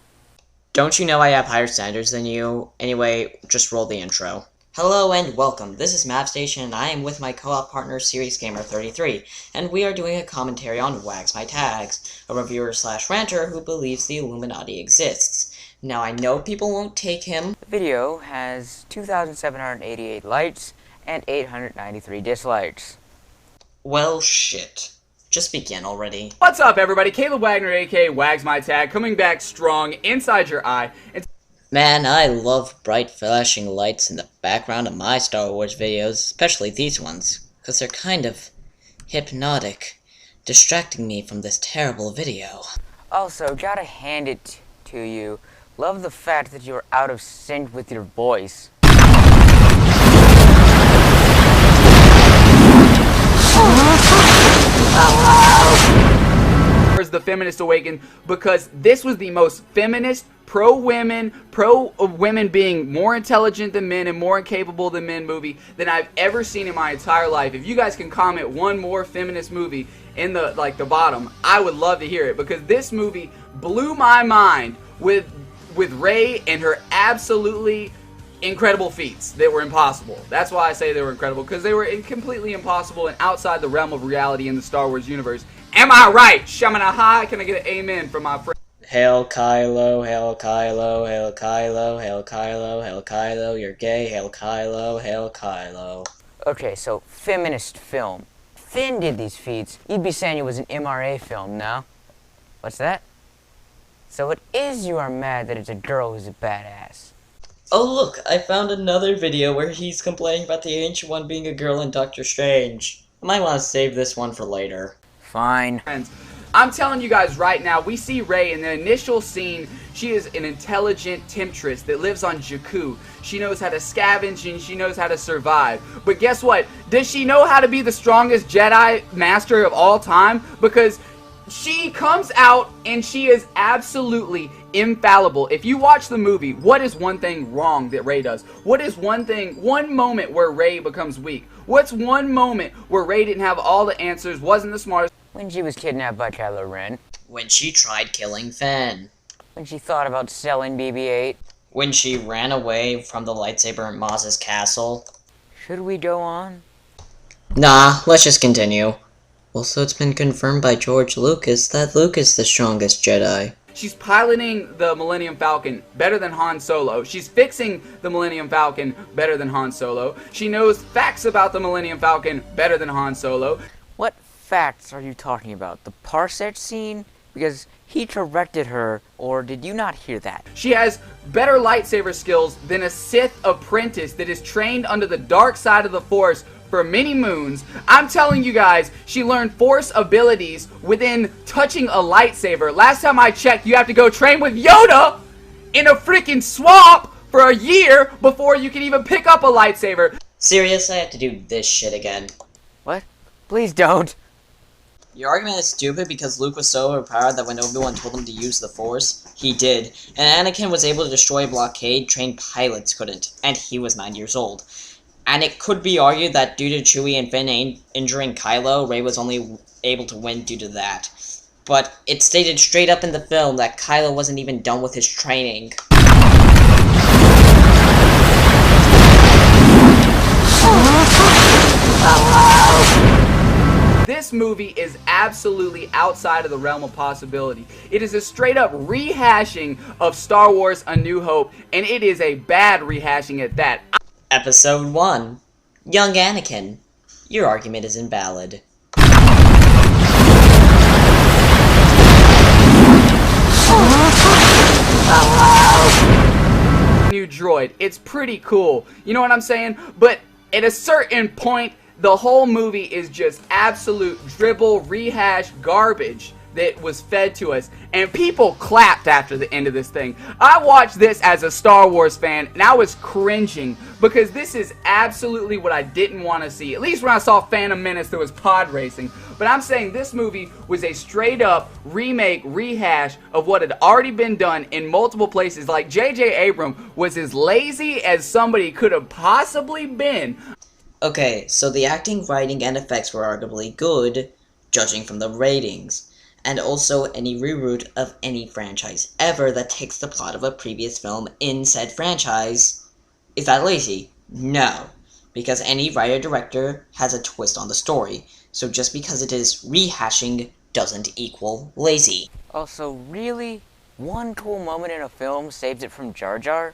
O: Don't you know I have higher standards than you? Anyway, just roll the intro. Hello and welcome. This is Mav Station and I am with my co-op partner SeriesGamer33, and we are doing a commentary on Wags My Tags, a reviewer/ranter who believes the Illuminati exists. Now I know people won't take him.
K: The video has 2,788 likes and 893 dislikes.
O: Well, shit. Just begin already.
U: What's up, everybody? Caleb Wagner, aka Wags My Tag, coming back strong inside your eye.
O: Man, I love bright flashing lights in the background of my Star Wars videos, especially these ones, because they're kind of hypnotic, distracting me from this terrible video.
K: Also, gotta hand it to you. Love the fact that you're out of sync with your voice.
U: The Feminist Awaken, because this was the most feminist, pro-women being more intelligent than men and more incapable than men movie than I've ever seen in my entire life. If you guys can comment one more feminist movie in the bottom, I would love to hear it, because this movie blew my mind with Rey and her absolutely incredible feats that were impossible. That's why I say they were incredible, because they were completely impossible and outside the realm of reality in the Star Wars universe. Am I right? Shamana high. Can I get an amen from my friend?
O: Hail Kylo, hail Kylo, hail Kylo, hail Kylo, hail Kylo, you're gay, hail Kylo, hail Kylo.
K: Okay, so feminist film. Finn did these feats. You'd be saying it was an MRA film, no? What's that? So it is you are mad that it's a girl who's a badass.
O: Oh look, I found another video where he's complaining about the Ancient One being a girl in Doctor Strange. I might want to save this one for later.
K: Fine.
U: I'm telling you guys right now, we see Rey in the initial scene. She is an intelligent temptress that lives on Jakku. She knows how to scavenge and she knows how to survive. But guess what? Does she know how to be the strongest Jedi Master of all time? Because she comes out and she is absolutely infallible. If you watch the movie, what is one thing wrong that Rey does? What is one moment where Rey becomes weak? What's one moment where Rey didn't have all the answers, wasn't the smartest?
K: When she was kidnapped by Kylo Ren.
O: When she tried killing Finn.
K: When she thought about selling BB-8.
O: When she ran away from the lightsaber in Maz's castle.
K: Should we go on?
O: Nah, let's just continue. Also, it's been confirmed by George Lucas that Luke is the strongest Jedi.
U: She's piloting the Millennium Falcon better than Han Solo. She's fixing the Millennium Falcon better than Han Solo. She knows facts about the Millennium Falcon better than Han Solo.
K: What facts are you talking about? The Parsec scene? Because he corrected her, or did you not hear that?
U: She has better lightsaber skills than a Sith apprentice that is trained under the dark side of the Force for many moons. I'm telling you guys, she learned Force abilities within touching a lightsaber. Last time I checked, you have to go train with Yoda in a freaking swamp for a year before you can even pick up a lightsaber.
O: Serious, I have to do this shit again.
K: What? Please don't.
O: Your argument is stupid because Luke was so overpowered that when Obi-Wan told him to use the Force, he did. And Anakin was able to destroy a blockade trained pilots couldn't, and he was 9 years old. And it could be argued that due to Chewie and Finn injuring Kylo, Rey was only able to win due to that. But it stated straight up in the film that Kylo wasn't even done with his training.
U: This movie is absolutely outside of the realm of possibility. It is a straight up rehashing of Star Wars A New Hope, and it is a bad rehashing at that.
O: Episode 1. Young Anakin. Your argument is invalid.
U: New droid. It's pretty cool. You know what I'm saying? But at a certain point, the whole movie is just absolute dribble, rehash, garbage. that was fed to us, and people clapped after the end of this thing. I watched this as a Star Wars fan, and I was cringing, because this is absolutely what I didn't want to see. At least when I saw Phantom Menace, there was pod racing. But I'm saying this movie was a straight up remake, rehash of what had already been done in multiple places. Like, J.J. Abrams was as lazy as somebody could have possibly been.
O: Okay, so the acting, writing, and effects were arguably good, judging from the ratings. And also, any reroute of any franchise ever that takes the plot of a previous film in said franchise. Is that lazy? No. Because any writer-director has a twist on the story, so just because it is rehashing doesn't equal lazy.
K: Also, really? One cool moment in a film saves it from Jar Jar?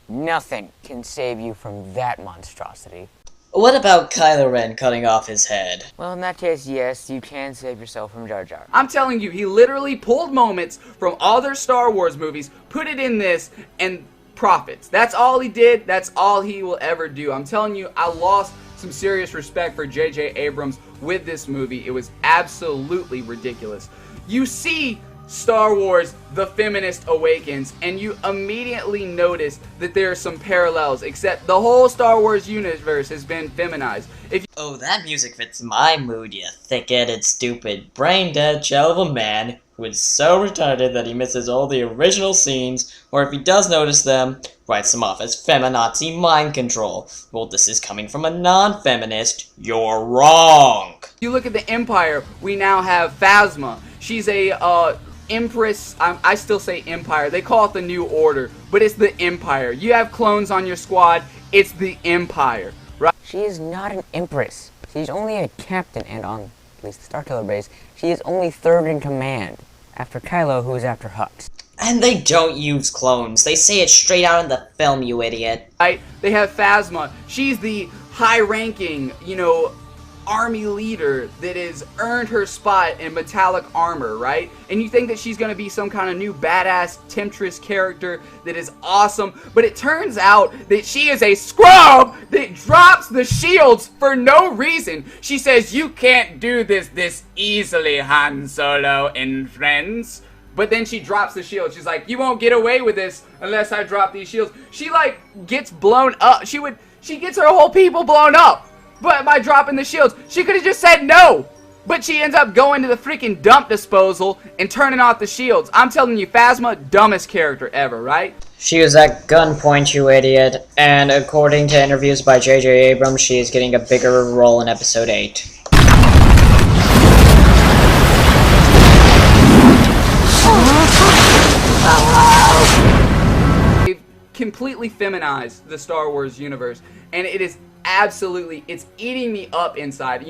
K: Nothing can save you from that monstrosity.
O: What about Kylo Ren cutting off his head?
K: Well, in that case, yes, you can save yourself from Jar Jar.
U: I'm telling you, he literally pulled moments from other Star Wars movies, put it in this, and profits. That's all he did. That's all he will ever do. I'm telling you, I lost some serious respect for J.J. Abrams with this movie. It was absolutely ridiculous. You see Star Wars The Feminist Awakens, and you immediately notice that there are some parallels, except the whole Star Wars universe has been feminized.
O: Oh, that music fits my mood, you thick-headed, stupid, brain-dead shell of a man who is so retarded that he misses all the original scenes, or if he does notice them, writes them off as feminazi mind control. Well, this is coming from a non-feminist. You're wrong!
U: You look at the Empire, we now have Phasma. She's a, Empress, I still say Empire. They call it the New Order, but it's the Empire. You have clones on your squad, it's the Empire, right?
K: She is not an Empress. She's only a captain, and on at least the Starkiller base, she is only third in command, after Kylo, who is after Hux.
O: And they don't use clones. They say it straight out in the film, you idiot.
U: Right? They have Phasma. She's the high-ranking, army leader that has earned her spot in metallic armor, right? And you think that she's going to be some kind of new badass temptress character that is awesome, but it turns out that she is a scrub that drops the shields for no reason. She says, "You can't do this easily, Han Solo and friends." But then she drops the shield. She's like, "You won't get away with this unless I drop these shields." She gets blown up. She gets her whole people blown up. But by dropping the shields, she could have just said no. But she ends up going to the freaking dump disposal and turning off the shields. I'm telling you, Phasma, dumbest character ever, right?
O: She was at gunpoint, you idiot. And according to interviews by J.J. Abrams, she is getting a bigger role in Episode 8.
U: They've completely feminized the Star Wars universe, and it is absolutely, it's eating me up inside.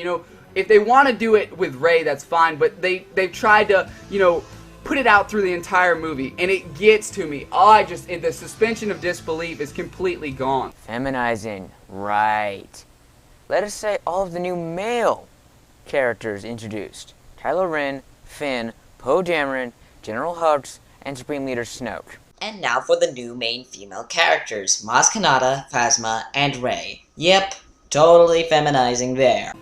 U: If they want to do it with Rey, that's fine, but they've tried to, put it out through the entire movie, and it gets to me. The suspension of disbelief is completely gone.
K: Feminizing, right. Let us say all of the new male characters introduced. Kylo Ren, Finn, Poe Dameron, General Hux, and Supreme Leader Snoke.
O: And now for the new main female characters, Maz Kanata, Phasma, and Rey. Yep, totally feminizing there.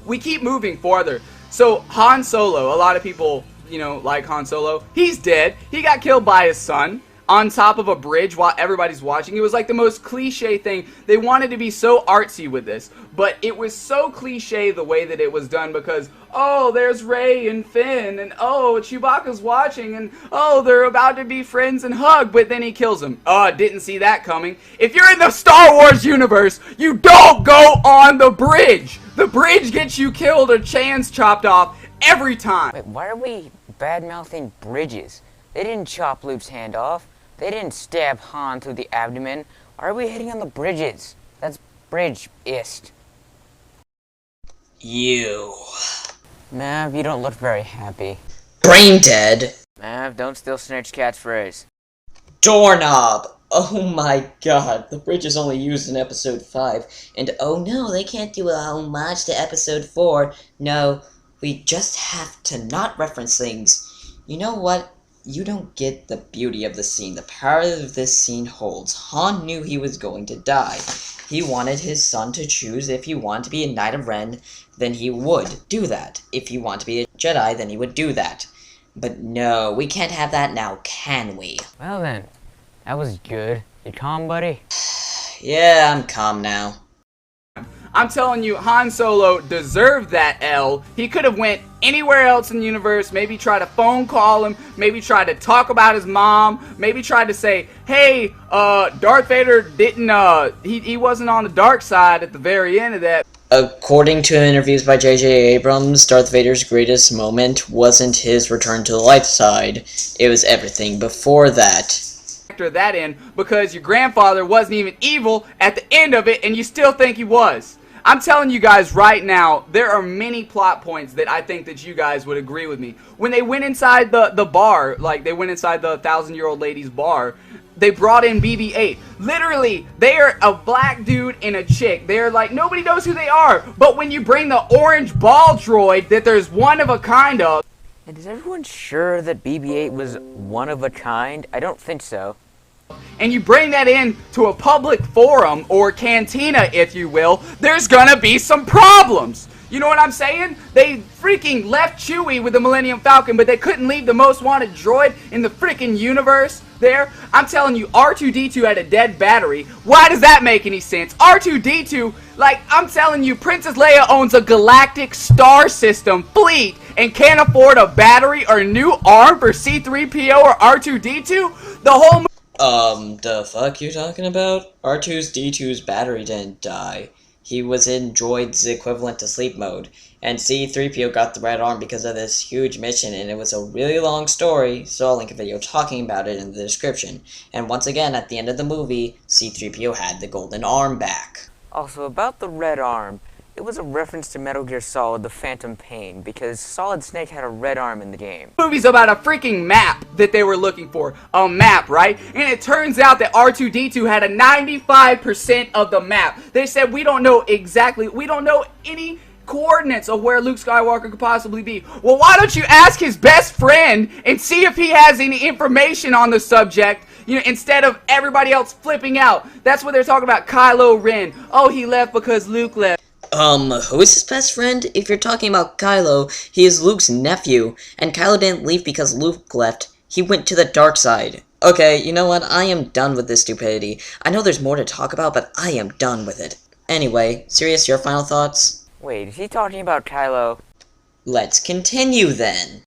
U: We keep moving farther. So Han Solo, a lot of people, like Han Solo. He's dead. He got killed by his son on top of a bridge while everybody's watching. It was like the most cliche thing. They wanted to be so artsy with this, but it was so cliche the way that it was done because, oh, there's Rey and Finn, and oh, Chewbacca's watching, and oh, they're about to be friends and hug, but then he kills him. Oh, didn't see that coming. If you're in the Star Wars universe, you don't go on the bridge. The bridge gets you killed or chans chopped off every time.
K: Wait, why are we bad-mouthing bridges? They didn't chop Luke's hand off. They didn't stab Han through the abdomen. Why are we hitting on the bridges? That's bridge-ist.
O: You.
K: Mav, you don't look very happy.
O: Brain dead.
K: Mav, don't steal Snitch Cat's phrase.
O: Doorknob. Oh my god, the bridge is only used in Episode 5. And oh no, they can't do a homage to Episode 4. No, we just have to not reference things. You know what? You don't get the beauty of the scene, the power of this scene holds. Han knew he was going to die. He wanted his son to choose if he wanted to be a Knight of Ren, then he would do that. If he wanted to be a Jedi, then he would do that. But no, we can't have that now, can we?
S: Well then, that was good. You calm, buddy?
O: Yeah, I'm calm now.
U: I'm telling you, Han Solo deserved that L. He could have went anywhere else in the universe, maybe tried to phone call him, maybe tried to talk about his mom, maybe tried to say, hey, Darth Vader didn't, he wasn't on the dark side at the very end of that.
O: According to interviews by J.J. Abrams, Darth Vader's greatest moment wasn't his return to the light side. It was everything before that.
U: Factor that in because your grandfather wasn't even evil at the end of it and you still think he was. I'm telling you guys right now, there are many plot points that I think that you guys would agree with me. When they went inside the bar, like they went inside the 1,000-year-old lady's bar, they brought in BB-8. Literally, they are a black dude and a chick. They're like, nobody knows who they are. But when you bring the orange ball droid that there's one of a kind of...
S: And is everyone sure that BB-8 was one of a kind? I don't think so.
U: And you bring that in to a public forum, or cantina if you will, there's gonna be some problems. You know what I'm saying? They freaking left Chewie with the Millennium Falcon, but they couldn't leave the most wanted droid in the freaking universe there. I'm telling you, R2-D2 had a dead battery. Why does that make any sense? R2-D2, like, I'm telling you, Princess Leia owns a galactic star system fleet and can't afford a battery or a new arm for C-3PO or R2-D2? The whole...
O: The fuck you talking about? R2-D2's battery didn't die. He was in droid's equivalent to sleep mode, and C-3PO got the red arm because of this huge mission, and it was a really long story, so I'll link a video talking about it in the description. And once again, at the end of the movie, C-3PO had the golden arm back.
S: Also, about the red arm, it was a reference to Metal Gear Solid: The Phantom Pain, because Solid Snake had a red arm in the game.
U: Movie's about a freaking map that they were looking for. A map, right? And it turns out that R2-D2 had a 95% of the map. They said, we don't know exactly, we don't know any coordinates of where Luke Skywalker could possibly be. Well, why don't you ask his best friend and see if he has any information on the subject, you know, instead of everybody else flipping out. That's what they're talking about. Kylo Ren. Oh, he left because Luke left.
O: Who is his best friend? If you're talking about Kylo, he is Luke's nephew, and Kylo didn't leave because Luke left. He went to the dark side. Okay, you know what? I am done with this stupidity. I know there's more to talk about, but I am done with it. Anyway, Sirius, your final thoughts?
S: Wait, is he talking about Kylo?
O: Let's continue then.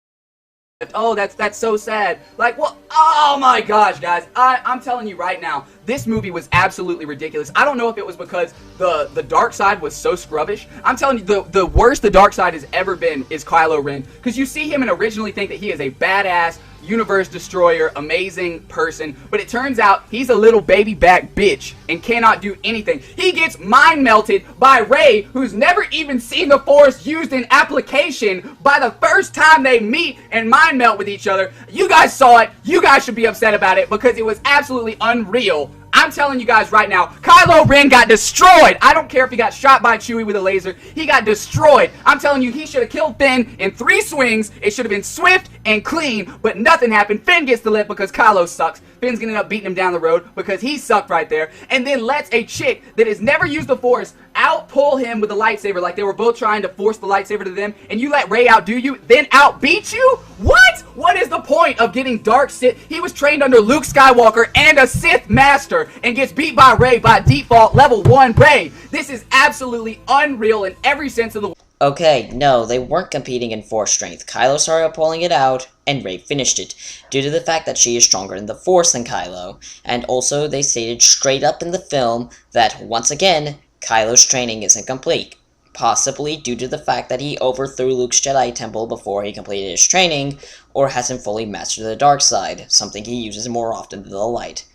U: Oh, that's so sad. Like, well, oh my gosh, guys. I'm telling you right now, this movie was absolutely ridiculous. I don't know if it was because the dark side was so scrubbish. I'm telling you, the worst the dark side has ever been is Kylo Ren. Because you see him and originally think that he is a badass, universe destroyer, amazing person, but it turns out he's a little baby back bitch and cannot do anything. He gets mind melted by Rey, who's never even seen the Force used in application, by the first time they meet and mind melt with each other. You guys saw it. You guys should be upset about it because it was absolutely unreal. I'm telling you guys right now, Kylo Ren got destroyed. I don't care if he got shot by Chewie with a laser. He got destroyed. I'm telling you, he should have killed Finn in 3 swings. It should have been swift and clean, but nothing happened. Finn gets the lift because Kylo sucks. Finn's gonna end up beating him down the road because he sucked right there. And then lets a chick that has never used the Force out-pull him with a lightsaber, like they were both trying to force the lightsaber to them, and you let Rey outdo you, then outbeat you? What? What is the point of getting dark Sith? He was trained under Luke Skywalker and a Sith Master, and gets beat by Rey by default level 1 Rey. This is absolutely unreal in every sense of the word.
O: Okay, no, they weren't competing in Force strength. Kylo started pulling it out, and Rey finished it, due to the fact that she is stronger in the Force than Kylo. And also, they stated straight up in the film that, once again, Kylo's training isn't complete. Possibly due to the fact that he overthrew Luke's Jedi Temple before he completed his training, or hasn't fully mastered the dark side, something he uses more often than the light.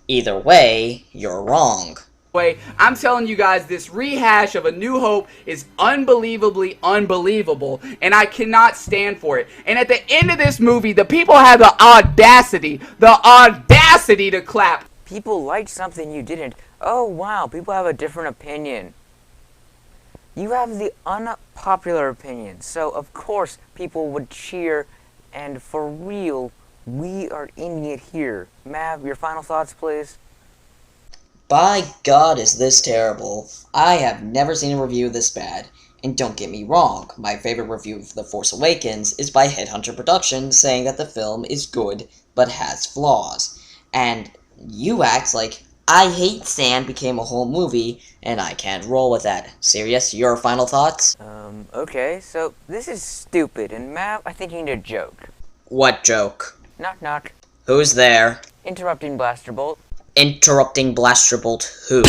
O: Either way, you're wrong.
U: I'm telling you guys, this rehash of A New Hope is unbelievably unbelievable, and I cannot stand for it. And at the end of this movie, the people have the audacity to clap.
S: People liked something you didn't. Oh wow, people have a different opinion. You have the unpopular opinion, so of course people would cheer and for real We are ending it here. Mav, your final thoughts, please?
O: By God, is this terrible. I have never seen a review this bad. And don't get me wrong, my favorite review of The Force Awakens is by Headhunter Productions saying that the film is good, but has flaws. And you act like I Hate Sand became a whole movie, and I can't roll with that. Serious, your final thoughts?
S: Okay, so this is stupid, and Mav, I think you need a joke.
O: What joke?
S: Knock knock.
O: Who's there?
S: Interrupting Blaster Bolt.
O: Interrupting Blaster Bolt who?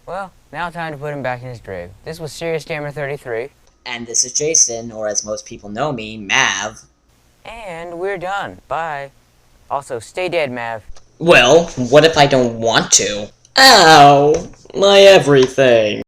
S: Well, now time to put him back in his grave. This was Serious Gamer 33.
O: And this is Jason, or as most people know me, Mav.
S: And we're done. Bye. Also, stay dead, Mav.
O: Well, what if I don't want to? Ow! My everything.